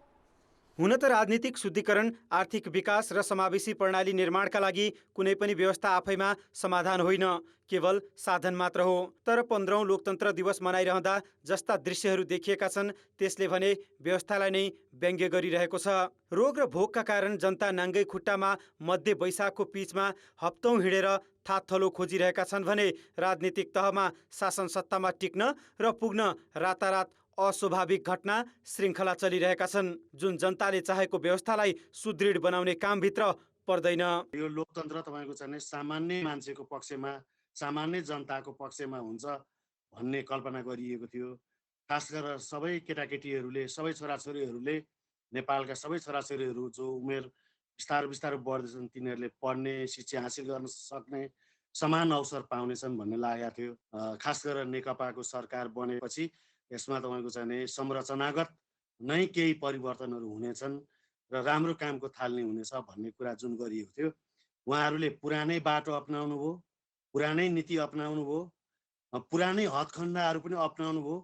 हुन त राजनीतिक शुद्धिकरण, आर्थिक विकास र समावेशी प्रणाली निर्माणका लागि कुनै पनि व्यवस्था आफैमा समाधान होइन, केवल साधन मात्र हो। तर 15औं लोकतन्त्र दिवस मनाइरहँदा जस्ता दृश्यहरू देखिएका छन् त्यसले भने व्यवस्थालाई नै व्यङ्ग्य गरिरहेको छ। रोग र भोकका कारण जनता नाङ्गै खुट्टामा मध्य वैशाखको पिचमा हप्तौँ हिँडेर थातथलो खोजिरहेका छन् भने राजनीतिक तहमा शासन सत्तामा टिक्न र पुग्न रातारात अस्वाभाविक घटना श्रृङ्खला चलिरहेका छन्, जुन जनताले चाहेको व्यवस्थालाई सुदृढ बनाउने कामभित्र पर्दैन।
यो लोकतन्त्र तपाईँको चाहिँ सामान्य मान्छेको पक्षमा, सामान्य जनताको पक्षमा हुन्छ भन्ने कल्पना गरिएको थियो। खास गरेर सबै केटाकेटीहरूले, सबै छोराछोरीहरूले, नेपालका सबै छोराछोरीहरू जो उमेर बिस्तारै बिस्तारै बढ्दैछन् तिनीहरूले पढ्ने, शिक्षा हासिल गर्न सक्ने समान अवसर पाउनेछन् भन्ने लागेको थियो। खास गरेर नेकपाको सरकार बनेपछि यसमा तपाईँको चाहिँ संरचनागत नै केही परिवर्तनहरू हुनेछन् र राम्रो कामको थाल्ने हुनेछ भन्ने कुरा जुन गरिएको थियो, उहाँहरूले पुरानै बाटो अपनाउनु भयो, पुरानै नीति अपनाउनु भयो, पुरानै हदखण्डाहरू पनि अपनाउनु भयो,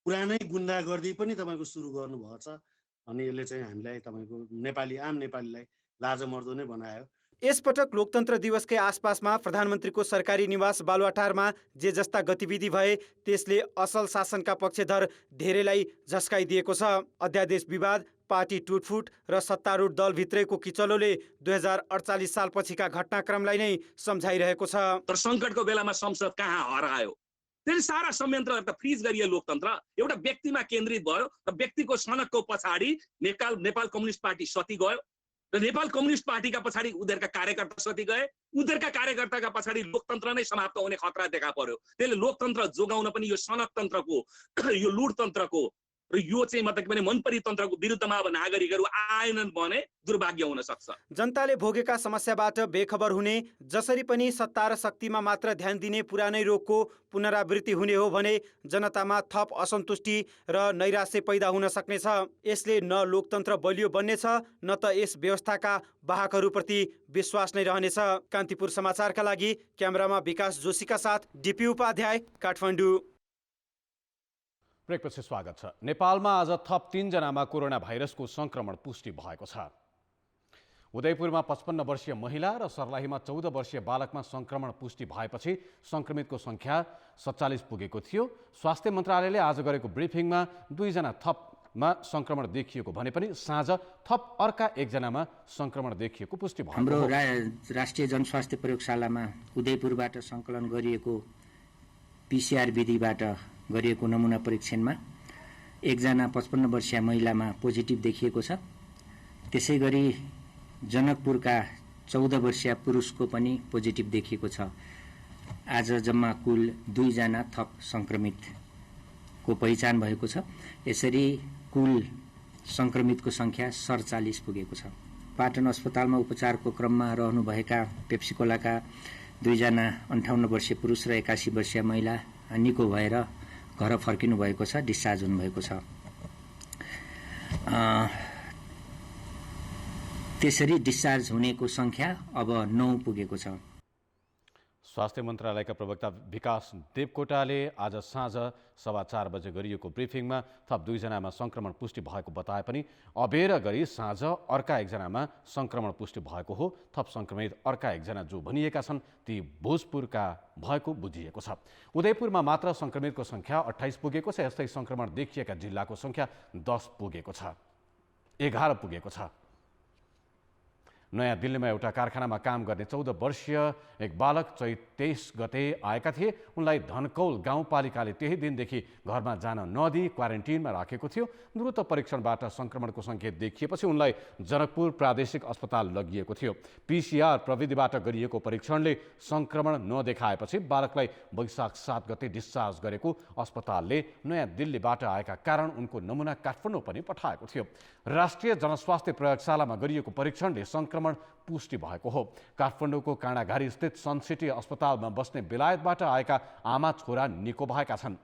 पुरानै गुन्डागर्दी पनि तपाईँको सुरु गर्नुभएको छ। अनि यसले चाहिँ हामीलाई तपाईँको नेपाली आम नेपालीलाई लाजमर्दो नै बनायो।
यसपटक लोकतन्त्र दिवसकै आसपासमा प्रधानमन्त्रीको सरकारी निवास बालुवाटारमा जे जस्ता गतिविधि भए त्यसले असल शासनका पक्षधर धेरैलाई झस्काइदिएको छ। अध्यादेश विवाद, पार्टी टुटफुट र सत्तारूढ दलभित्रैको किचलोले 2048 सालपछिका घटनाक्रमलाई नै सम्झाइरहेको छ।
तर सङ्कटको बेलामा संसद कहाँ हरायो? त्यसले सारा संयन्त्रहरू त फ्रिज गरियो। लोकतन्त्र एउटा व्यक्तिमा केन्द्रित भयो र व्यक्तिको सनकको पछाडि नेपाल कम्युनिस्ट पार्टी सती गयो र नेपाल कम्युनिस्ट पार्टीका पछाडि उनीहरूका कार्यकर्ता सती गए। उनीहरूका कार्यकर्ताका पछाडि लोकतन्त्र नै समाप्त हुने खतरा देखा पर्यो। त्यसले लोकतन्त्र जोगाउन पनि यो सनकतन्त्रको, यो लुटतन्त्रको र यो चाहिँ मतलब भने मनपरी तन्त्रको विरुद्धमा अब नागरिकहरू आएनन् भने दुर्भाग्य हुन सक्छ।
जनताले भोगेका समस्याबाट बेखबर हुने, जसरी पनि सत्ता र शक्तिमा मात्र ध्यान दिने पुरानै रोगको पुनरावृत्ति हुने हो भने जनतामा थप असन्तुष्टि र नैराश्य पैदा हुन सक्नेछ। यसले न लोकतन्त्र बलियो बन्नेछ न त यस व्यवस्थाका वाहकहरूप्रति विश्वास नै रहनेछ। कान्तिपुर समाचारका लागि क्यामेरामा विकास जोशीका साथ डिपी उपाध्याय, काठमाडौँ।
ब्रेकपछि स्वागत छ। नेपालमा आज थप 3 जनामा कोरोना भाइरसको संक्रमण पुष्टि भएको छ। उदयपुरमा 55 वर्षीय महिला र सर्लाहीमा 14 वर्षीय बालकमा संक्रमण पुष्टि भएपछि संक्रमितको संख्या 47 पुगेको थियो। स्वास्थ्य मन्त्रालयले आज गरेको ब्रिफिङमा 2 जना थपमा संक्रमण देखिएको भने पनि साँझ थप अर्का 1 जनामा संक्रमण देखिएको पुष्टि भयो।
हाम्रो राष्ट्रिय जनस्वास्थ्य प्रयोगशालामा उदयपुरबाट सङ्कलन गरिएको PCR विधिबाट गरिएको नमुना परीक्षणमा 1 जना 55 वर्षीय महिलामा पोजिटिभ देखिएको छ। त्यसै गरी जनकपुरका 14 वर्षीय पुरुषको पनि पोजिटिभ देखिएको छ। आज जम्मा कुल 2 जना थप संक्रमितको पहिचान भएको छ। यसरी कुल संक्रमितको संख्या 47 पुगेको छ। पाटन अस्पतालमा उपचारको क्रममा रहनुभएका पेप्सिकोलाका 2 जना 58 वर्षीय पुरुष र 81 वर्षीय महिला निको भएर घर फर्किनु भएको छ, डिस्चार्ज हुनुभएको छ। त्यसरी डिस्चार्ज हुनेको संख्या अब 9 पुगेको छ।
स्वास्थ्य मन्त्रालयका प्रवक्ता विकास देवकोटाले आज साँझ 4:15 बजे गरिएको ब्रिफिङमा थप 2 जनामा संक्रमण पुष्टि भएको बताए पनि अबेर गरी साँझ अर्का 1 जनामा संक्रमण पुष्टि भएको हो। थप संक्रमित अर्का 1 जना जो भनिएका छन् ती भोजपुरका भएको बुझिएको छ। उदयपुरमा मात्र संक्रमितको संख्या 28 पुगेको छ। यस्तै संक्रमण देखिएका जिल्लाको संख्या 10 पुगेको छ, 11 पुगेको छ। नयाँ दिल्लीमा एउटा कारखानामा काम गर्ने 14 वर्षीय एक बालक चैत 23 गते आएका थिए। उनलाई धनकौल गाउँपालिकाले त्यही दिनदेखि घरमा जान नदिई क्वारेन्टिनमा राखेको थियो। द्रुत परीक्षणबाट संक्रमणको सङ्केत देखिएपछि उनलाई जनकपुर प्रादेशिक अस्पताल लगिएको थियो। PCR प्रविधिबाट गरिएको परीक्षणले संक्रमण नदेखाएपछि बालकलाई वैशाख 7 गते डिस्चार्ज गरेको अस्पतालले नयाँ दिल्लीबाट आएका कारण उनको नमुना काठमाडौँ पनि पठाएको थियो। राष्ट्रिय जनस्वास्थ्य प्रयोगशालामा गरिएको परीक्षणले संक्रमण पुष्टि भएको हो। काठमाडौँको काँडाघारी स्थित सनसिटी अस्पतालमा बस्ने बेलायतबाट आएका आमा छोरा निको भएका छन्।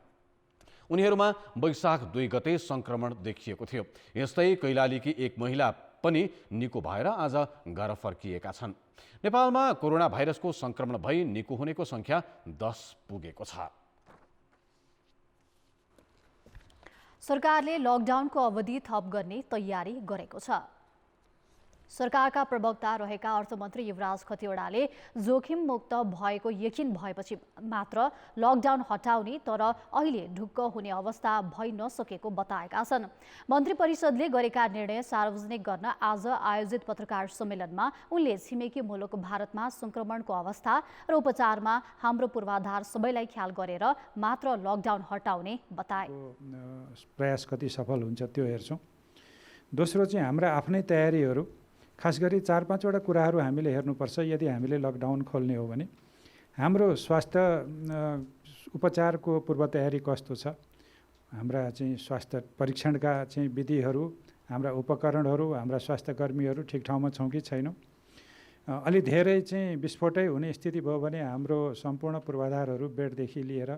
उनीहरूमा वैशाख 2 गते संक्रमण देखिएको थियो। यस्तै कैलालीकी एक महिला पनि निको भएर आज घर फर्किएका छन्। नेपालमा कोरोना भाइरसको संक्रमण भई निको हुनेको संख्या 10 पुगेको छ।
सरकारले लकडाउनको अवधि थप गर्ने तयारी गरेको छ। सरकारका प्रवक्ता रहेका अर्थमन्त्री युवराज खतिवडाले जोखिम मुक्त भएको यकिन भएपछि मात्र लकडाउन हटाउने तर अहिले ढुक्क हुने अवस्था भइ नसकेको बताएका छन्। मन्त्री परिषदले गरेका निर्णय सार्वजनिक गर्न आज आयोजित पत्रकार सम्मेलनमा उनले छिमेकी मुलुक भारतमा संक्रमणको अवस्था र उपचारमा हाम्रो पूर्वाधार सबैलाई ख्याल गरेर मात्र लकडाउन हटाउने बताए।
प्रयास कति सफल हुन्छ त्यो हेर्छौँ। दोस्रो चाहिँ हाम्रा आफ्नै तयारीहरू, खास गरी 4-5वटा कुराहरू हामीले हेर्नुपर्छ। यदि हामीले लकडाउन खोल्ने हो भने हाम्रो स्वास्थ्य उपचारको पूर्व तयारी कस्तो छ, हाम्रा चाहिँ स्वास्थ्य परीक्षणका चाहिँ विधिहरू, हाम्रा उपकरणहरू, हाम्रा स्वास्थ्य कर्मीहरू ठिक ठाउँमा छौँ कि छैनौँ। अलि धेरै चाहिँ विस्फोटै हुने स्थिति भयो भने हाम्रो सम्पूर्ण पूर्वाधारहरू बेडदेखि लिएर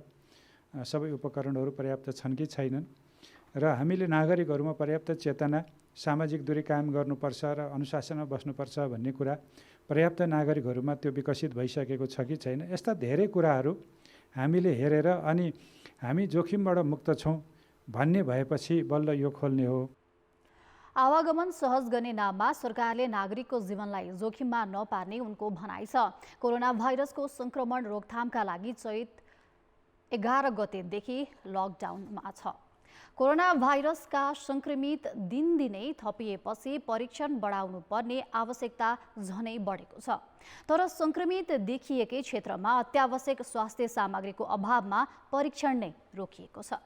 सबै उपकरणहरू पर्याप्त छन् कि छैनन् र हामीले नागरिकहरूमा पर्याप्त चेतना, सामाजिक दूरी कायम गर्नुपर्छ र अनुशासनमा बस्नुपर्छ भन्ने कुरा पर्याप्त नागरिकहरूमा त्यो विकसित भइसकेको छ कि छैन, यस्ता धेरै कुराहरू हामीले हेरेर अनि हामी जोखिमबाट मुक्त छौँ भन्ने भएपछि बल्ल यो खोल्ने हो।
आवागमन सहज गर्ने नाममा सरकारले नागरिकको जीवनलाई जोखिममा नपार्ने उनको भनाइ छ। कोरोना भाइरसको संक्रमण रोकथामका लागि चैत 11 गतेदेखि लकडाउनमा छ। कोरोना भाइरसका संक्रमित दिनदिनै थपिएपछि परीक्षण बढाउनु पर्ने आवश्यकता झनै बढेको छ। तर संक्रमित देखिएकै क्षेत्रमा अत्यावश्यक स्वास्थ्य सामग्रीको अभावमा परीक्षण नै रोकिएको छ।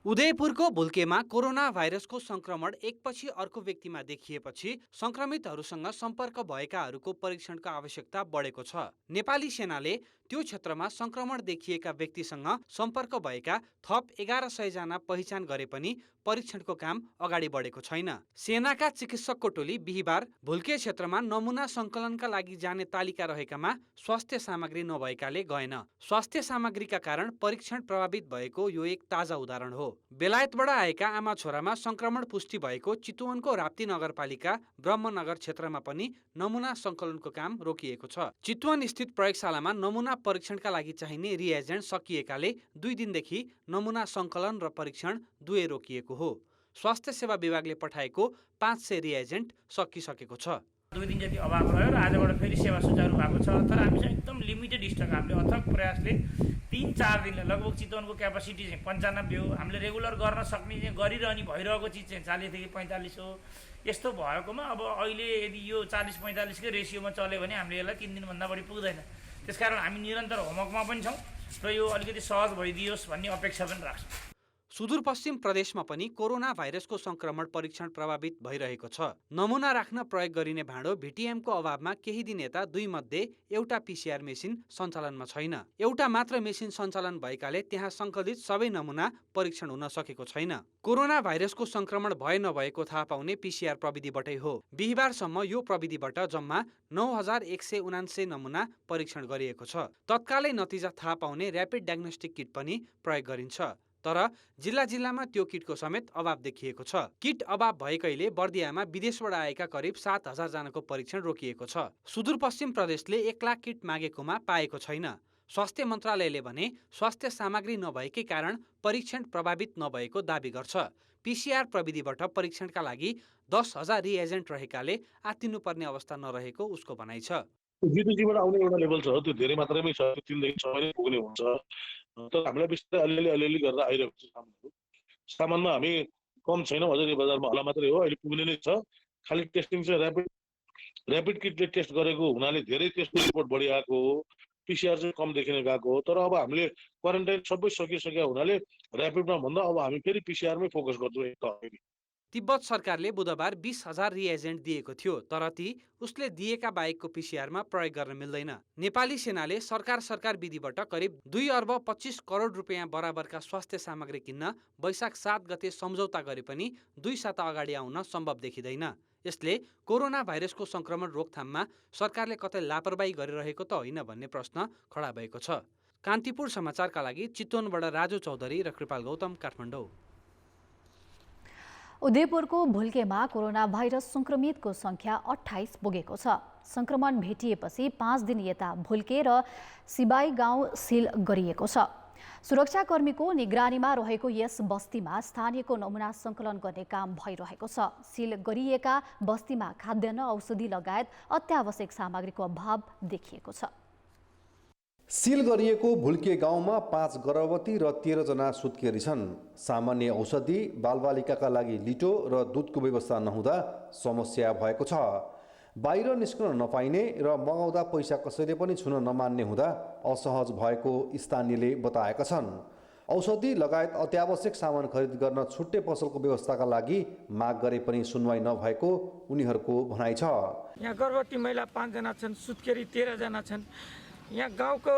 उदयपुरको भुल्केमा कोरोना भाइरसको संक्रमण एकपछि अर्को व्यक्तिमा देखिएपछि संक्रमितहरूसँग सम्पर्क भएकाहरूको परीक्षणको आवश्यकता बढेको छ। नेपाली सेनाले त्यो क्षेत्रमा संक्रमण देखिएका व्यक्तिसँग सम्पर्क भएका थप 1100 जना पहिचान गरे पनि परीक्षणको काम अगाडि बढेको छैन। सेनाका चिकित्सकको टोली बिहिबार भुल्के क्षेत्रमा नमुना संकलनका लागि जाने तालिका रहेकामा स्वास्थ्य सामग्री नभएकाले गएन। स्वास्थ्य सामग्रीका कारण परीक्षण प्रभावित भएको यो एक ताजा उदाहरण हो। बेलायतबाट आएका आमा छोरामा संक्रमण पुष्टि भएको चितवनको राप्ती नगरपालिका ब्रह्मनगर क्षेत्रमा पनि नमुना संकलनको काम रोकिएको छ। चितवन स्थित प्रयोगशालामा नमुना परीक्षणका लागि चाहिने रिएजेन्ट सकिएकाले 2 दिनदेखि नमुना संकलन र परीक्षण दुवै रोकिएको हो। स्वास्थ्य सेवा विभागले पठाएको 500 रिएजेन्ट सकिसकेको छ।
2 दिन जति अभाव रह्यो र आजबाट फेरि सेवा सुचारू भएको छ। तर हामी चाहिँ एकदम लिमिटेड स्टक, हामीले अथक प्रयासले 3-4 दिनले लगभग चितवनको क्यापासिटी चाहिँ 95 हो। हामीले रेगुलर गर्न सक्ने चाहिँ गरिरहने भइरहेको चिज चाहिँ 40 देखि 45 हो। यस्तो भएकोमा अब अहिले यदि यो 40-45 कै रेसियोमा चल्यो भने हामीले यसलाई 3 दिनभन्दा बढी पुग्दैन। त्यसकारण हामी निरन्तर होमवर्कमा पनि छौँ र यो अलिकति सहज भइदियोस् भन्ने अपेक्षा पनि राख्छौँ।
सुदूरपश्चिम प्रदेशमा पनि कोरोना भाइरसको संक्रमण परीक्षण प्रभावित भइरहेको छ। नमुना राख्न प्रयोग गरिने भाँडो भिटिएमको अभावमा केही दिन यता 2 मध्ये एउटा पिसिआर मेसिन सञ्चालनमा छैन। एउटा मात्र मेसिन सञ्चालन भएकाले त्यहाँ सङ्कलित सबै नमुना परीक्षण हुन सकेको छैन। कोरोना भाइरसको संक्रमण भए नभएको थाहा पाउने पिसिआर प्रविधिबाटै हो। बिहिबारसम्म यो प्रविधिबाट जम्मा 9179 नमुना परीक्षण गरिएको छ। तत्कालै नतिजा थाहा पाउने र्यापिड डायग्नोस्टिक किट पनि प्रयोग गरिन्छ। तर जिल्ला जिल्लामा त्यो किटको समेत अभाव देखिएको छ। किट अभाव भएकैले बर्दियामा विदेशबाट आएका करिब 7000 जनाको परीक्षण रोकिएको छ। सुदूरपश्चिम प्रदेशले 1 लाख किट मागेकोमा पाएको छैन। स्वास्थ्य मन्त्रालयले भने स्वास्थ्य सामग्री नभएकै कारण परीक्षण प्रभावित नभएको दावी गर्छ। पिसिआर प्रविधिबाट परीक्षणका लागि 10,000 रिएजेन्ट रहेकाले आत्तिनुपर्ने अवस्था नरहेको उसको भनाइ छ।
जिटिजीबाट आउने एउटा लेभल छ, त्यो धेरै मात्रामै छ, 3 देखि 6 महिना पुग्ने हुन्छ। तर हामीलाई बिस्तारै अलिअलि गरेर आइरहेको छ सामानहरू। सामानमा हामी कम छैनौँ, अझै यो बजारमा होला मात्रै हो, अहिले पुग्ने नै छ। खालि टेस्टिङ चाहिँ ऱ्यापिड किटले टेस्ट गरेको हुनाले धेरै टेस्टको रिपोर्ट बढी आएको हो। पिसिआर चाहिँ कम देखिन गएको हो। तर अब हामीले क्वारेन्टाइन सबै सकिसकेका हुनाले ऱ्यापिडमा भन्दा अब हामी फेरि पिसिआरमै फोकस गर्छौँ।
तिब्बत सरकारले बुधबार 20,000 रिएजेन्ट दिएको थियो, तर ती उसले दिएका बाहेकको पिसिआरमा प्रयोग गर्न मिल्दैन। नेपाली सेनाले सरकार विधिबाट करिब 2 अर्ब 25 करोड रुपियाँ बराबरका स्वास्थ्य सामग्री किन्न वैशाख 7 गते सम्झौता गरे पनि 2 साता अगाडि आउन सम्भव देखिँदैन। यसले कोरोना भाइरसको संक्रमण रोकथाममा सरकारले कतै लापरवाही गरिरहेको त होइन भन्ने प्रश्न खडा भएको छ। कान्तिपुर समाचारका लागि चितवनबाट राजु चौधरी र कृपाल गौतम, काठमाडौँ।
उदयपुरको भुल्केमा कोरोना भाइरस संक्रमितको संख्या 28 पुगेको छ। संक्रमण भेटिएपछि 5 दिन यता भुल्के र सिबाई गाउँ सिल गरिएको छ। सुरक्षाकर्मीको निगरानीमा रहेको यस बस्तीमा स्थानीयको नमुना सङ्कलन गर्ने काम भइरहेको छ। सिल गरिएका बस्तीमा खाद्यान्न, औषधि लगायत अत्यावश्यक सामग्रीको अभाव देखिएको छ।
सिल गरिएको भुल्के गाउँमा 5 गर्भवती र 13 जना सुत्केरी छन्। सामान्य औषधि, बालबालिकाका लागि लिटो र दुधको व्यवस्था नहुँदा समस्या भएको छ। बाहिर निस्कन नपाइने र मगाउँदा पैसा कसैले पनि छुन नमान्ने हुँदा असहज भएको स्थानीयले बताएका छन्। औषधि लगायत अत्यावश्यक सामान खरिद गर्न छुट्टै पसलको व्यवस्थाका लागि माग गरे पनि सुनवाई नभएको उनीहरूको भनाइ छ।
यहाँ गर्भवती महिला 5 जना छन्, सुत्केरी 13 जना छन्। यहाँ गाउँको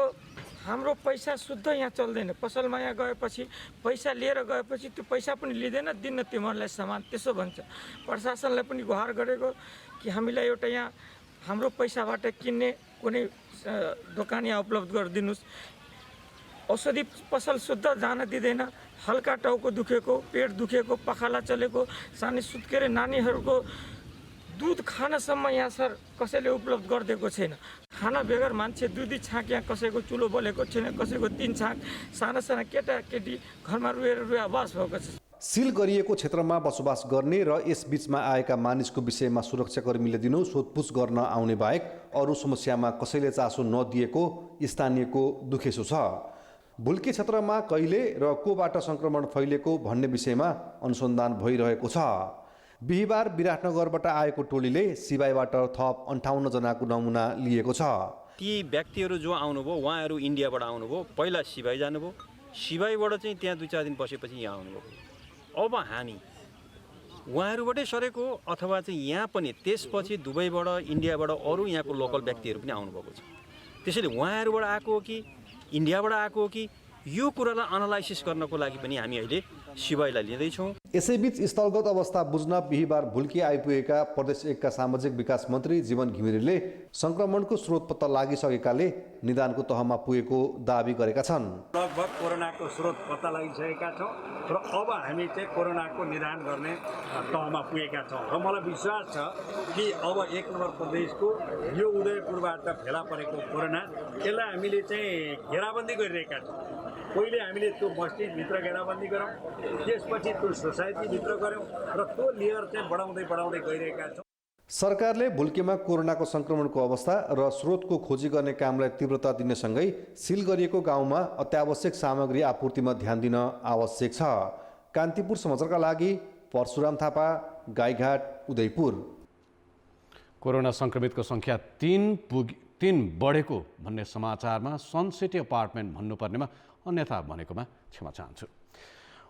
हाम्रो पैसा शुद्ध यहाँ चल्दैन। पसलमा यहाँ गएपछि पैसा लिएर गएपछि त्यो पैसा पनि लिँदैन, दिन्न तिमीहरूलाई सामान, त्यसो भन्छ। प्रशासनलाई पनि गुहार गरेको कि हामीलाई एउटा यहाँ हाम्रो पैसाबाट किन्ने कुनै दोकान यहाँ उपलब्ध गरिदिनुहोस्। औषधि पसल शुद्ध जान दिँदैन। हल्का टाउको दुखेको, पेट दुखेको, पखाला चलेको, सानै सुत्केरी नानीहरूको दुध खानसम्म यहाँ सर कसैले उपलब्ध गरिदिएको छैन। खाना बेगर मान्छे दुधी छाक यहाँ कसैको चुलो बलेको छैन, कसैको 3 छाक। साना साना केटाकेटी घरमा रुएर आवास भएको छ।
सिल गरिएको क्षेत्रमा बसोबास गर्ने र यस बीचमा आएका मानिसको विषयमा सुरक्षाकर्मीले दिनहुँ सोधपुछ गर्न आउने बाहेक अरू समस्यामा कसैले चासो नदिएको स्थानीयको दुखेसो छ। भुल्के क्षेत्रमा कहिले र कोबाट सङ्क्रमण फैलेको भन्ने विषयमा अनुसन्धान भइरहेको छ। बिहिबार विराटनगरबाट आएको टोलीले सिवाईबाट थप 58 जनाको नमुना लिएको छ।
ती व्यक्तिहरू जो आउनुभयो उहाँहरू इन्डियाबाट आउनुभयो, पहिला सिवाई जानुभयो, सिवाईबाट चाहिँ त्यहाँ 2-4 दिन बसेपछि यहाँ आउनुभयो। अब हामी उहाँहरूबाटै सरेको अथवा चाहिँ यहाँ पनि त्यसपछि दुबईबाट, इन्डियाबाट अरू यहाँको लोकल व्यक्तिहरू पनि आउनुभएको छ। त्यसैले उहाँहरूबाट आएको हो कि इन्डियाबाट आएको हो कि यो कुरालाई एनालाइसिस गर्नको लागि पनि हामी अहिले सिवाईलाई लिँदैछौँ।
यसैबीच स्थलगत अवस्था बुझ्न बिहिबार भुल्के आइपुगेका प्रदेश 1 का सामाजिक विकास मन्त्री जीवन घिमिरेले सङ्क्रमणको स्रोत पत्ता लागिसकेकाले निदानको तहमा पुगेको दावी गरेका छन्।
लगभग कोरोनाको स्रोत पत्ता लागिसकेका छौँ र अब हामी चाहिँ कोरोनाको निदान गर्ने तहमा पुगेका छौँ र मलाई विश्वास छ कि अब 1 नम्बर प्रदेशको यो उदयपुरबाट फेला परेको कोरोना यसलाई हामीले चाहिँ घेराबन्दी गरिरहेका छौँ। पहिले हामीले त्यो बस्तीभित्र घेराबन्दी गरौँ, त्यसपछि त्यो सोसाइटीभित्र गऱ्यौँ र त्यो लेयर चाहिँ बढाउँदै गइरहेका छौँ।
सरकारले भुल्केमा कोरोनाको सङ्क्रमणको अवस्था र स्रोतको खोजी गर्ने कामलाई तीव्रता दिनेसँगै सिल गरिएको गाउँमा अत्यावश्यक सामग्री आपूर्तिमा ध्यान दिन आवश्यक छ। कान्तिपुर समाचारका लागि परशुराम थापा, गाईघाट, उदयपुर।
कोरोना सङ्क्रमितको सङ्ख्या 3 बढेको भन्ने समाचारमा सनसिटी अपार्टमेन्ट भन्नुपर्नेमा अन्यथा भनेकोमा क्षमा चाहन्छु।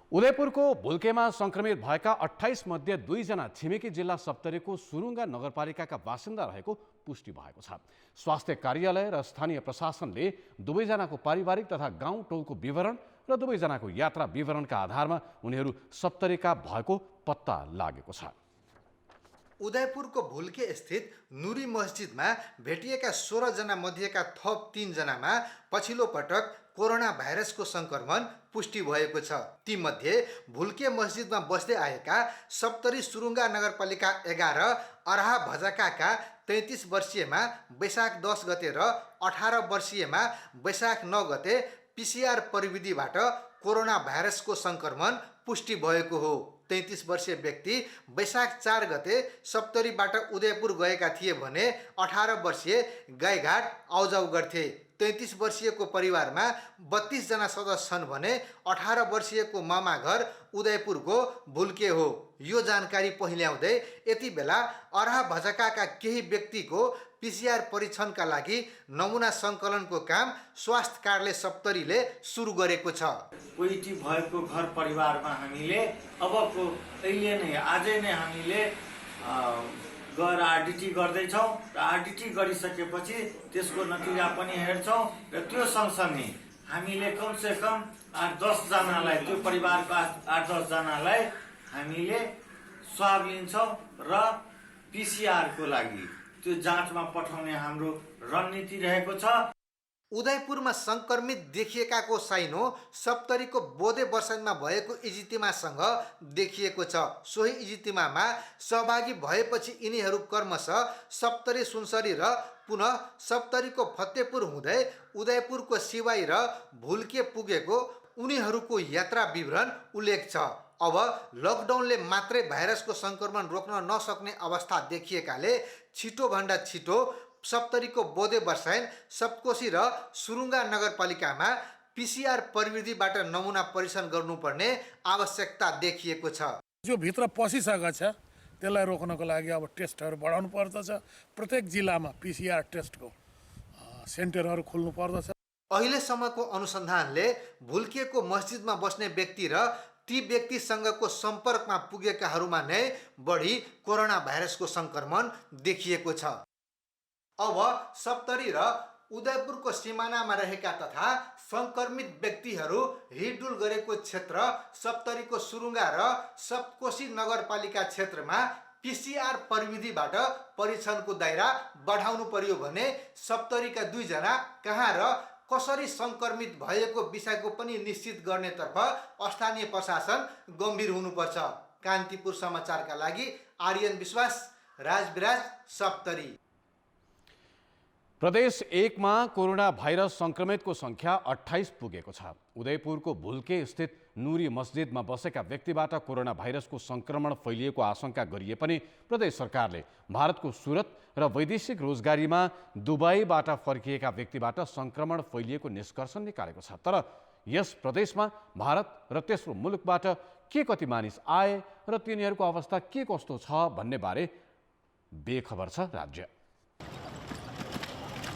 उदयपुरको भुल्केमा सङ्क्रमित भएका 28 मध्ये 2 जना छिमेकी जिल्ला सप्तरीको सुरुङ्गा नगरपालिकाका बासिन्दा रहेको पुष्टि भएको छ। स्वास्थ्य कार्यालय र स्थानीय प्रशासनले दुवैजनाको पारिवारिक तथा गाउँ टोलको विवरण र दुवैजनाको यात्रा विवरणका आधारमा उनीहरू सप्तरीका भएको पत्ता लागेको छ।
उदयपुरको भुल्के स्थित नुरी मस्जिदमा भेटिएका 16 जना मध्येका थप 3 जनामा पछिल्लो पटक कोरोना भाइरसको सङ्क्रमण पुष्टि भएको छ। तीमध्ये भुल्के मस्जिदमा बस्दै आएका सप्तरी सुरुङ्गा नगरपालिका 11 अराहा भजाकाका 33 वर्षीयमा वैशाख 10 गते र 18 वर्षीयमा वैशाख 9 गते PCR प्रविधिबाट कोरोना भाइरसको सङ्क्रमण पुष्टि भएको हो। 33 वर्षीय व्यक्ति वैशाख 4 गते सप्तरीबाट उदयपुर गएका थिए भने 18 वर्षीय गाईघाट आउजाउ गर्थे। 33 वर्षीयको परिवारमा 32 जना सदस्य छन् भने 18 वर्षीयको मामा घर उदयपुरको भुल्के हो। यो जानकारी पहिल्याउँदै यति बेला अराहा भजकाका केही व्यक्तिको PCR परीक्षणका लागि नमुना सङ्कलनको काम स्वास्थ्य कार्यालय सप्तरीले सुरु गरेको छ।
पोजिटिभ भएको घर परिवारमा हामीले अबको अहिले नै आजै नै हामीले गएर RDT गर्दैछौँ र RDT गरिसकेपछि त्यसको नतिजा पनि हेर्छौँ र त्यो सँगसँगै हामीले कमसेकम 8-10 जनालाई त्यो परिवारका 8-10 जनालाई हामीले स्वाब लिन्छौँ र PCR को लागि त्यो जाँचमा पठाउने हाम्रो रणनीति रहेको छ।
उदयपुरमा सङ्क्रमित देखिएकाको साइनो सप्तरीको बोधे वर्षनमा भएको इजितिमासँग देखिएको छ। सोही इजितिमामा सहभागी भएपछि यिनीहरू क्रमशः सप्तरी सुनसरी र पुनः सप्तरीको फतेपुर हुँदै उदयपुरको सिवाई र भुल्के पुगेको उनीहरूको यात्रा विवरण उल्लेख छ। अब लकडाउनले मात्रै भाइरसको सङ्क्रमण रोक्न नसक्ने अवस्था देखिएकाले छिटोभन्दा छिटो सप्तरीको बोधे बर्साइन, सप्तकोशी र सुरुङ्गा नगरपालिकामा PCR प्रविधिबाट नमुना परीक्षण गर्नुपर्ने आवश्यकता देखिएको छ।
जो भित्र पसिसकेको छ त्यसलाई रोक्नको लागि अब टेस्टहरू बढाउनु पर्दछ। प्रत्येक जिल्लामा PCR टेस्टको सेन्टरहरू खोल्नु पर्दछ।
अहिलेसम्मको अनुसन्धानले भुल्किएको मस्जिदमा बस्ने व्यक्ति र ती व्यक्तिसँगको सम्पर्कमा पुगेकाहरूमा नै बढी कोरोना भाइरसको सङ्क्रमण देखिएको छ। अब सप्तरी र उदयपुरको सिमानामा रहेका तथा सङ्क्रमित व्यक्तिहरू हिडडुल गरेको क्षेत्र सप्तरीको सुरुङ्गा र सप्तकोशी नगरपालिका क्षेत्रमा PCR प्रविधिबाट परीक्षणको दायरा बढाउनु पर्यो भने सप्तरीका 2 जना कहाँ र कसरी सङ्क्रमित भएको विषयको पनि निश्चित गर्नेतर्फ स्थानीय प्रशासन गम्भीर हुनुपर्छ। कान्तिपुर समाचारका लागि आर्यन विश्वास, राजविराज, सप्तरी।
प्रदेश 1 में कोरोना भाइरस संक्रमितको संख्या 28 पुगेको छ। उदयपुरको भुल्के स्थित नुरी मस्जिदमा बसेका व्यक्तिबाट कोरोना भाइरसको संक्रमण फैलिएको आशंका गरिए पनि प्रदेश सरकारले भारतको सुरत र वैदेशिक रोजगारीमा दुबईबाट फर्किएका व्यक्तिबाट संक्रमण फैलिएको निष्कर्ष निकालेको छ। तर यस प्रदेशमा भारत र तेस्रो मुलुकबाट के कति मानिस आए र तिनीहरूको अवस्था के कस्तो छ भन्ने बारे बेखबर छ राज्य।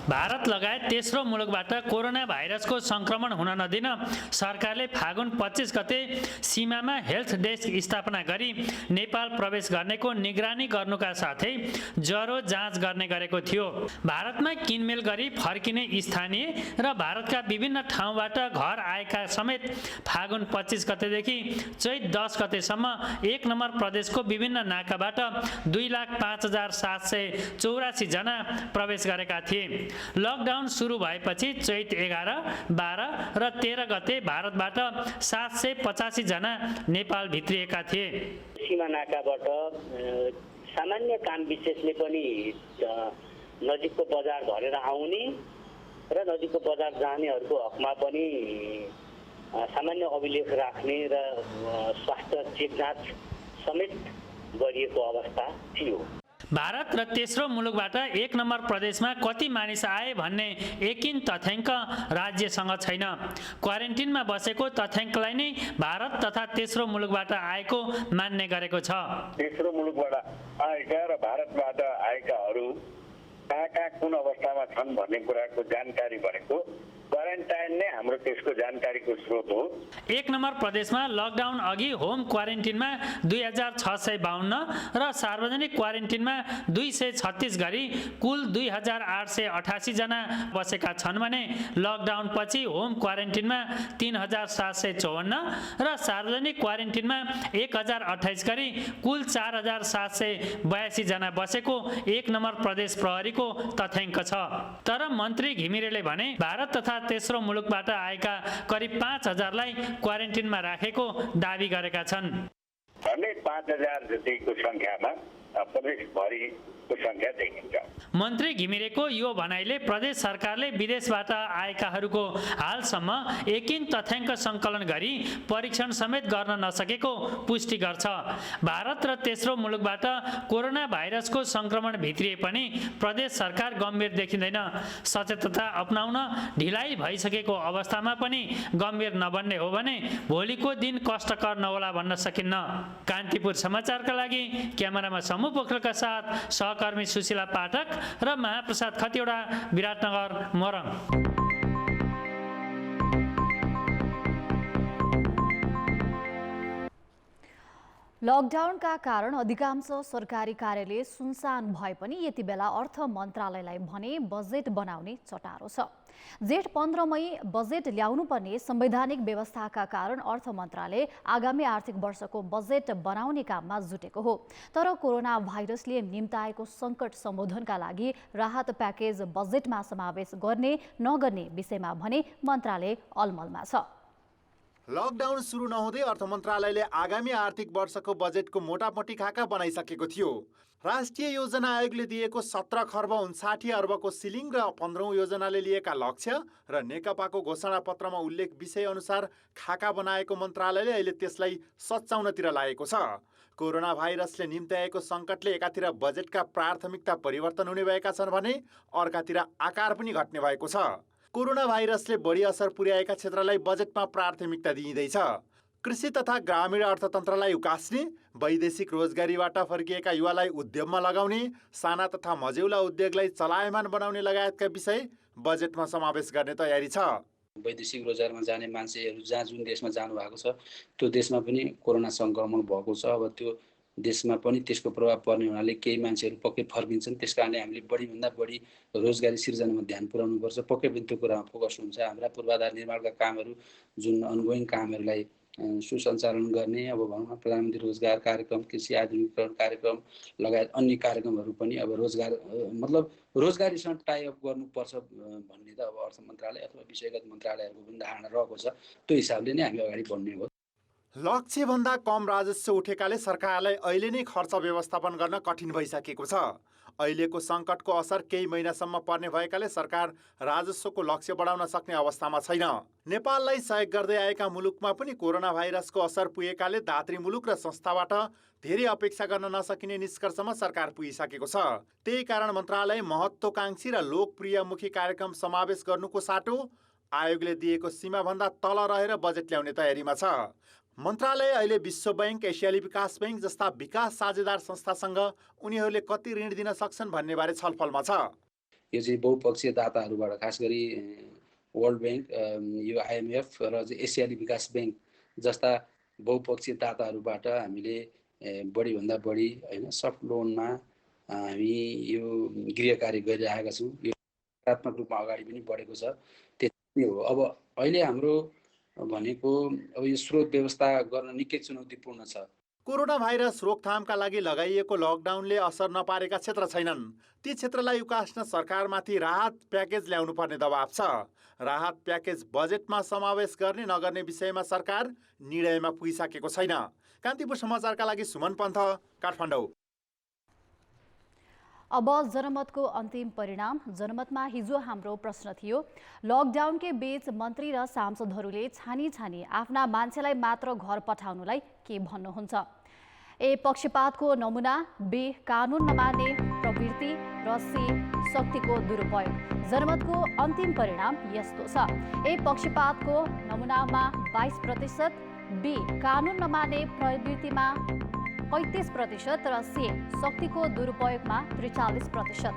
भारत लगायत तेस्रो मुलुकबाट कोरोना भाइरसको संक्रमण हुन नदिन सरकारले फागुन 25 गते सीमामा हेल्थ डेस्क स्थापना गरी नेपाल प्रवेश गर्नेको निगरानी गर्नुका साथै ज्वरो जाँच गर्ने गरेको थियो। भारतमा किनमेल गरी फर्किने स्थानीय र भारतका विभिन्न ठाउँबाट घर आएका समेत फागुन 25 गतेदेखि चैत 10 गतेसम्म 1 नम्बर प्रदेशको विभिन्न नाकाबाट 2,05,784 जना प्रवेश गरेका थिए। लकडाउन सुरु भएपछि चैत 11, 12 र 13 गते भारतबाट 785 जना नेपाल भित्रिएका थिए।
सीमा नाकाबाट सामान्य काम विशेषले पनि नजिकको बजार भरेर आउने र नजिकको बजार जानेहरूको हकमा पनि सामान्य अभिलेख राख्ने र स्वास्थ्य चेक जाँच समेत गरिएको अवस्था थियो।
भारत र तेस्रो मुलुकबाट 1 नम्बर प्रदेशमा कति मानिस आए भन्ने एकिन तथ्याङ्क राज्यसँग छैन। क्वारेन्टिनमा बसेको तथ्याङ्कलाई नै भारत तथा तेस्रो मुलुकबाट आएको मान्ने गरेको छ।
तेस्रो मुलुकबाट आएका र भारतबाट आएकाहरू कहाँ कुन अवस्थामा छन् भन्ने कुराको जानकारी भनेको क्वारेन्टाइन नै हाम्रो त्यसको जानकारीको स्रोत हो।
1 नम्बर प्रदेशमा लकडाउन अघि होम क्वारेन्टिनमा 2,652 र सार्वजनिक क्वारेन्टिनमा 236 गरी कुल 2,888 जना बसेका छन् भने लकडाउन पछि होम क्वारेन्टिनमा 3,754 र सार्वजनिक क्वारेन्टिनमा 1,028 गरी कुल 4,782 जना बसेको 1 नम्बर प्रदेश प्रहरीको तथ्याङ्क छ। तर मन्त्री घिमिरेले भने भारत तथा तेस्रो मुलुकबाट आएका करिब 5,000लाई क्वारेन्टिनमा राखेको दावी गरेका छन्।
झन्डै 5,000 जतिको संख्यामा प्रदेशभरिको संख्या देखिन्छ।
मन्त्री घिमिरेको यो भनाइले प्रदेश सरकारले विदेशबाट आएकाहरूको हालसम्म एकिन तथ्याङ्क सङ्कलन गरी परीक्षण समेत गर्न नसकेको पुष्टि गर्छ। भारत र तेस्रो मुलुकबाट कोरोना भाइरसको संक्रमण भित्रिए पनि प्रदेश सरकार गम्भीर देखिँदैन। सचेतता अपनाउन ढिलाइ भइसकेको अवस्थामा पनि गम्भीर नबन्ने हो भने भोलिको दिन कष्टकर नहोला भन्न सकिन्न। कान्तिपुर समाचारका लागि क्यामेरामा समूह पोखरेलका साथ सहकर्मी सुशीला पाठक र महाप्रसाद खतिवडा, विराटनगर, मोरङ।
लकडाउनका कारण अधिकांश सरकारी कार्यालय सुनसान भए पनि यति बेला अर्थ मन्त्रालयलाई भने बजेट बनाउने चटारो छ। जेठ 15 मई बजेट ल्याउनुपर्ने संवैधानिक व्यवस्थाका कारण अर्थ मन्त्रालय आगामी आर्थिक वर्षको बजेट बनाउने काममा जुटेको हो। तर कोरोना भाइरसले निम्ताएको सङ्कट सम्बोधनका लागि राहत प्याकेज बजेटमा समावेश गर्ने नगर्ने विषयमा भने मन्त्रालय अलमलमा छ।
लकडाउन सुरु नहुँदै अर्थ मन्त्रालयले आगामी आर्थिक वर्षको बजेटको मोटामोटी खाका बनाइसकेको थियो। राष्ट्रिय योजना आयोगले दिएको 17 खर्ब 59 अर्बको सिलिङ र 15औं योजनाले लिएका लक्ष्य र नेकपाको घोषणापत्रमा उल्लेख विषयअनुसार खाका बनाएको मन्त्रालयले अहिले त्यसलाई सच्याउनतिर लागेको छ। कोरोना भाइरसले निम्त्याएको सङ्कटले एकातिर बजेटका प्राथमिकता परिवर्तन हुने भएका छन् भने अर्कातिर आकार पनि घट्ने भएको छ। कोरोना भाइरसले बढी असर पुर्याएका क्षेत्रलाई बजेटमा प्राथमिकता दिइँदैछ। कृषि तथा ग्रामीण अर्थतन्त्रलाई उकास्ने, वैदेशिक रोजगारीबाट फर्किएका युवालाई उद्यममा लगाउने, साना तथा मझौला उद्योगलाई चलायमान बनाउने लगायतका विषय बजेटमा समावेश गर्ने तयारी छ।
वैदेशिक रोजगारमा जाने मान्छेहरू जहाँ जुन देशमा जानुभएको छ त्यो देशमा पनि कोरोना सङ्क्रमण भएको छ। अब त्यो देशमा पनि त्यसको प्रभाव पर्ने हुनाले केही मान्छेहरू पक्कै फर्किन्छन्। त्यस कारणले हामीले बढीभन्दा बढी रोजगारी सिर्जनामा ध्यान पुर्याउनुपर्छ। पक्कै पनि त्यो कुरामा फोकस हुन्छ। हाम्रा पूर्वाधार निर्माणका कामहरू जुन अनगोइङ कामहरूलाई सुसञ्चालन गर्ने, अब भनौँ न प्रधानमन्त्री रोजगार कार्यक्रम, कृषि आधुनिकीकरण कार्यक्रम लगायत अन्य कार्यक्रमहरू पनि अब रोजगार मतलब रोजगारीसँग टाइअप गर्नुपर्छ भन्ने त अब अर्थ मन्त्रालय अथवा विषयगत मन्त्रालयहरूको पनि धारणा रहेको छ। त्यो हिसाबले नै हामी अगाडि बढ्ने हो।
लक्ष्यभन्दा कम राजस्व उठेकाले सरकारलाई अहिले नै खर्च व्यवस्थापन गर्न कठिन भइसकेको छ। अहिलेको सङ्कटको असर केही महिनासम्म पर्ने भएकाले सरकार राजस्वको लक्ष्य बढाउन सक्ने अवस्थामा छैन। नेपाललाई सहयोग गर्दै आएका मुलुकमा पनि कोरोना भाइरसको असर पुगेकाले दात्री मुलुक र संस्थाबाट धेरै अपेक्षा गर्न नसकिने निष्कर्षमा सरकार पुगिसकेको छ। त्यही कारण मन्त्रालय महत्त्वकाङ्क्षी र लोकप्रियमुखी कार्यक्रम समावेश गर्नुको साटो आयोगले दिएको सीमाभन्दा तल रहेर बजेट ल्याउने तयारीमा छ। मन्त्रालय अहिले विश्व बैंक, एसियाली विकास बैंक जस्ता विकास साझेदार संस्थासँग उनीहरूले कति ऋण दिन सक्छन् भन्ने बारे छलफलमा छ।
यो चाहिँ बहुपक्षीय दाताहरूबाट, खास गरी वर्ल्ड बैंक, यो IMF र एसियाली विकास बैंक जस्ता बहुपक्षीय दाताहरूबाट हामीले बढीभन्दा बढी होइन सफ्ट लोनमा हामी यो गृह कार्य गरिरहेका छौँ। यो सकारात्मक रूपमा अगाडि पनि बढेको छ। त्यति हो। अब अहिले हाम्रो भनेको अब यो स्रोत व्यवस्था गर्न निकै चुनौतीपूर्ण छ।
कोरोना भाइरस रोकथामका लागि लगाइएको लकडाउनले असर नपारेका क्षेत्र छैनन्। ती क्षेत्रलाई उकास्न सरकारमाथि राहत प्याकेज ल्याउनु पर्ने दबाब छ। राहत प्याकेज बजेटमा समावेश गर्ने नगर्ने विषयमा सरकार निर्णयमा पुगिसकेको छैन। कान्तिपुर समाचारका लागि सुमन पन्थ, काठमाडौँ।
अब जनमतको अन्तिम परिणाम। जनमतमा हिजो हाम्रो प्रश्न थियो, लकडाउनकै बीच मन्त्री र सांसदहरूले छानी छानी आफ्ना मान्छेलाई मात्र घर पठाउनुलाई के भन्नुहुन्छ? ए पक्षपातको नमुना, बी कानुन नमान्ने प्रवृत्ति र सी शक्तिको दुरुपयोग। जनमतको अन्तिम परिणाम यस्तो छ। ए पक्षपातको नमुनामा 22%, बी कानुन नमान्ने प्रवृत्तिमा 35% र सी शक्तिको दुरुपयोगमा 43%।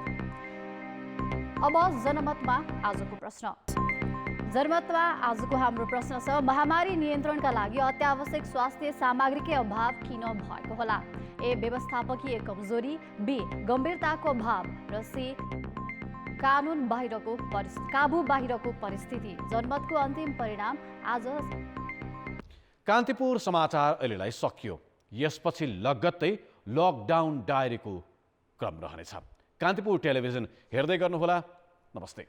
अब जनमतमा आजको प्रश्न। जनमतमा आजको हाम्रो प्रश्न छ, महामारी नियन्त्रणका लागि अत्यावश्यक स्वास्थ्य सामग्रीकै अभाव किन भएको होला? ए व्यवस्थापकीय कमजोरी, बी गम्भीरताको अभाव र सी काबु बाहिरको परिस्थिति। जनमतको अन्तिम परिणाम आज।
कान्तिपुर समाचार अहिलेलाई सकियो। यसपछि लगत्तै लकडाउन डायरीको क्रम रहनेछ। कान्तिपुर टेलिभिजन हेर्दै गर्नुहोला। नमस्ते।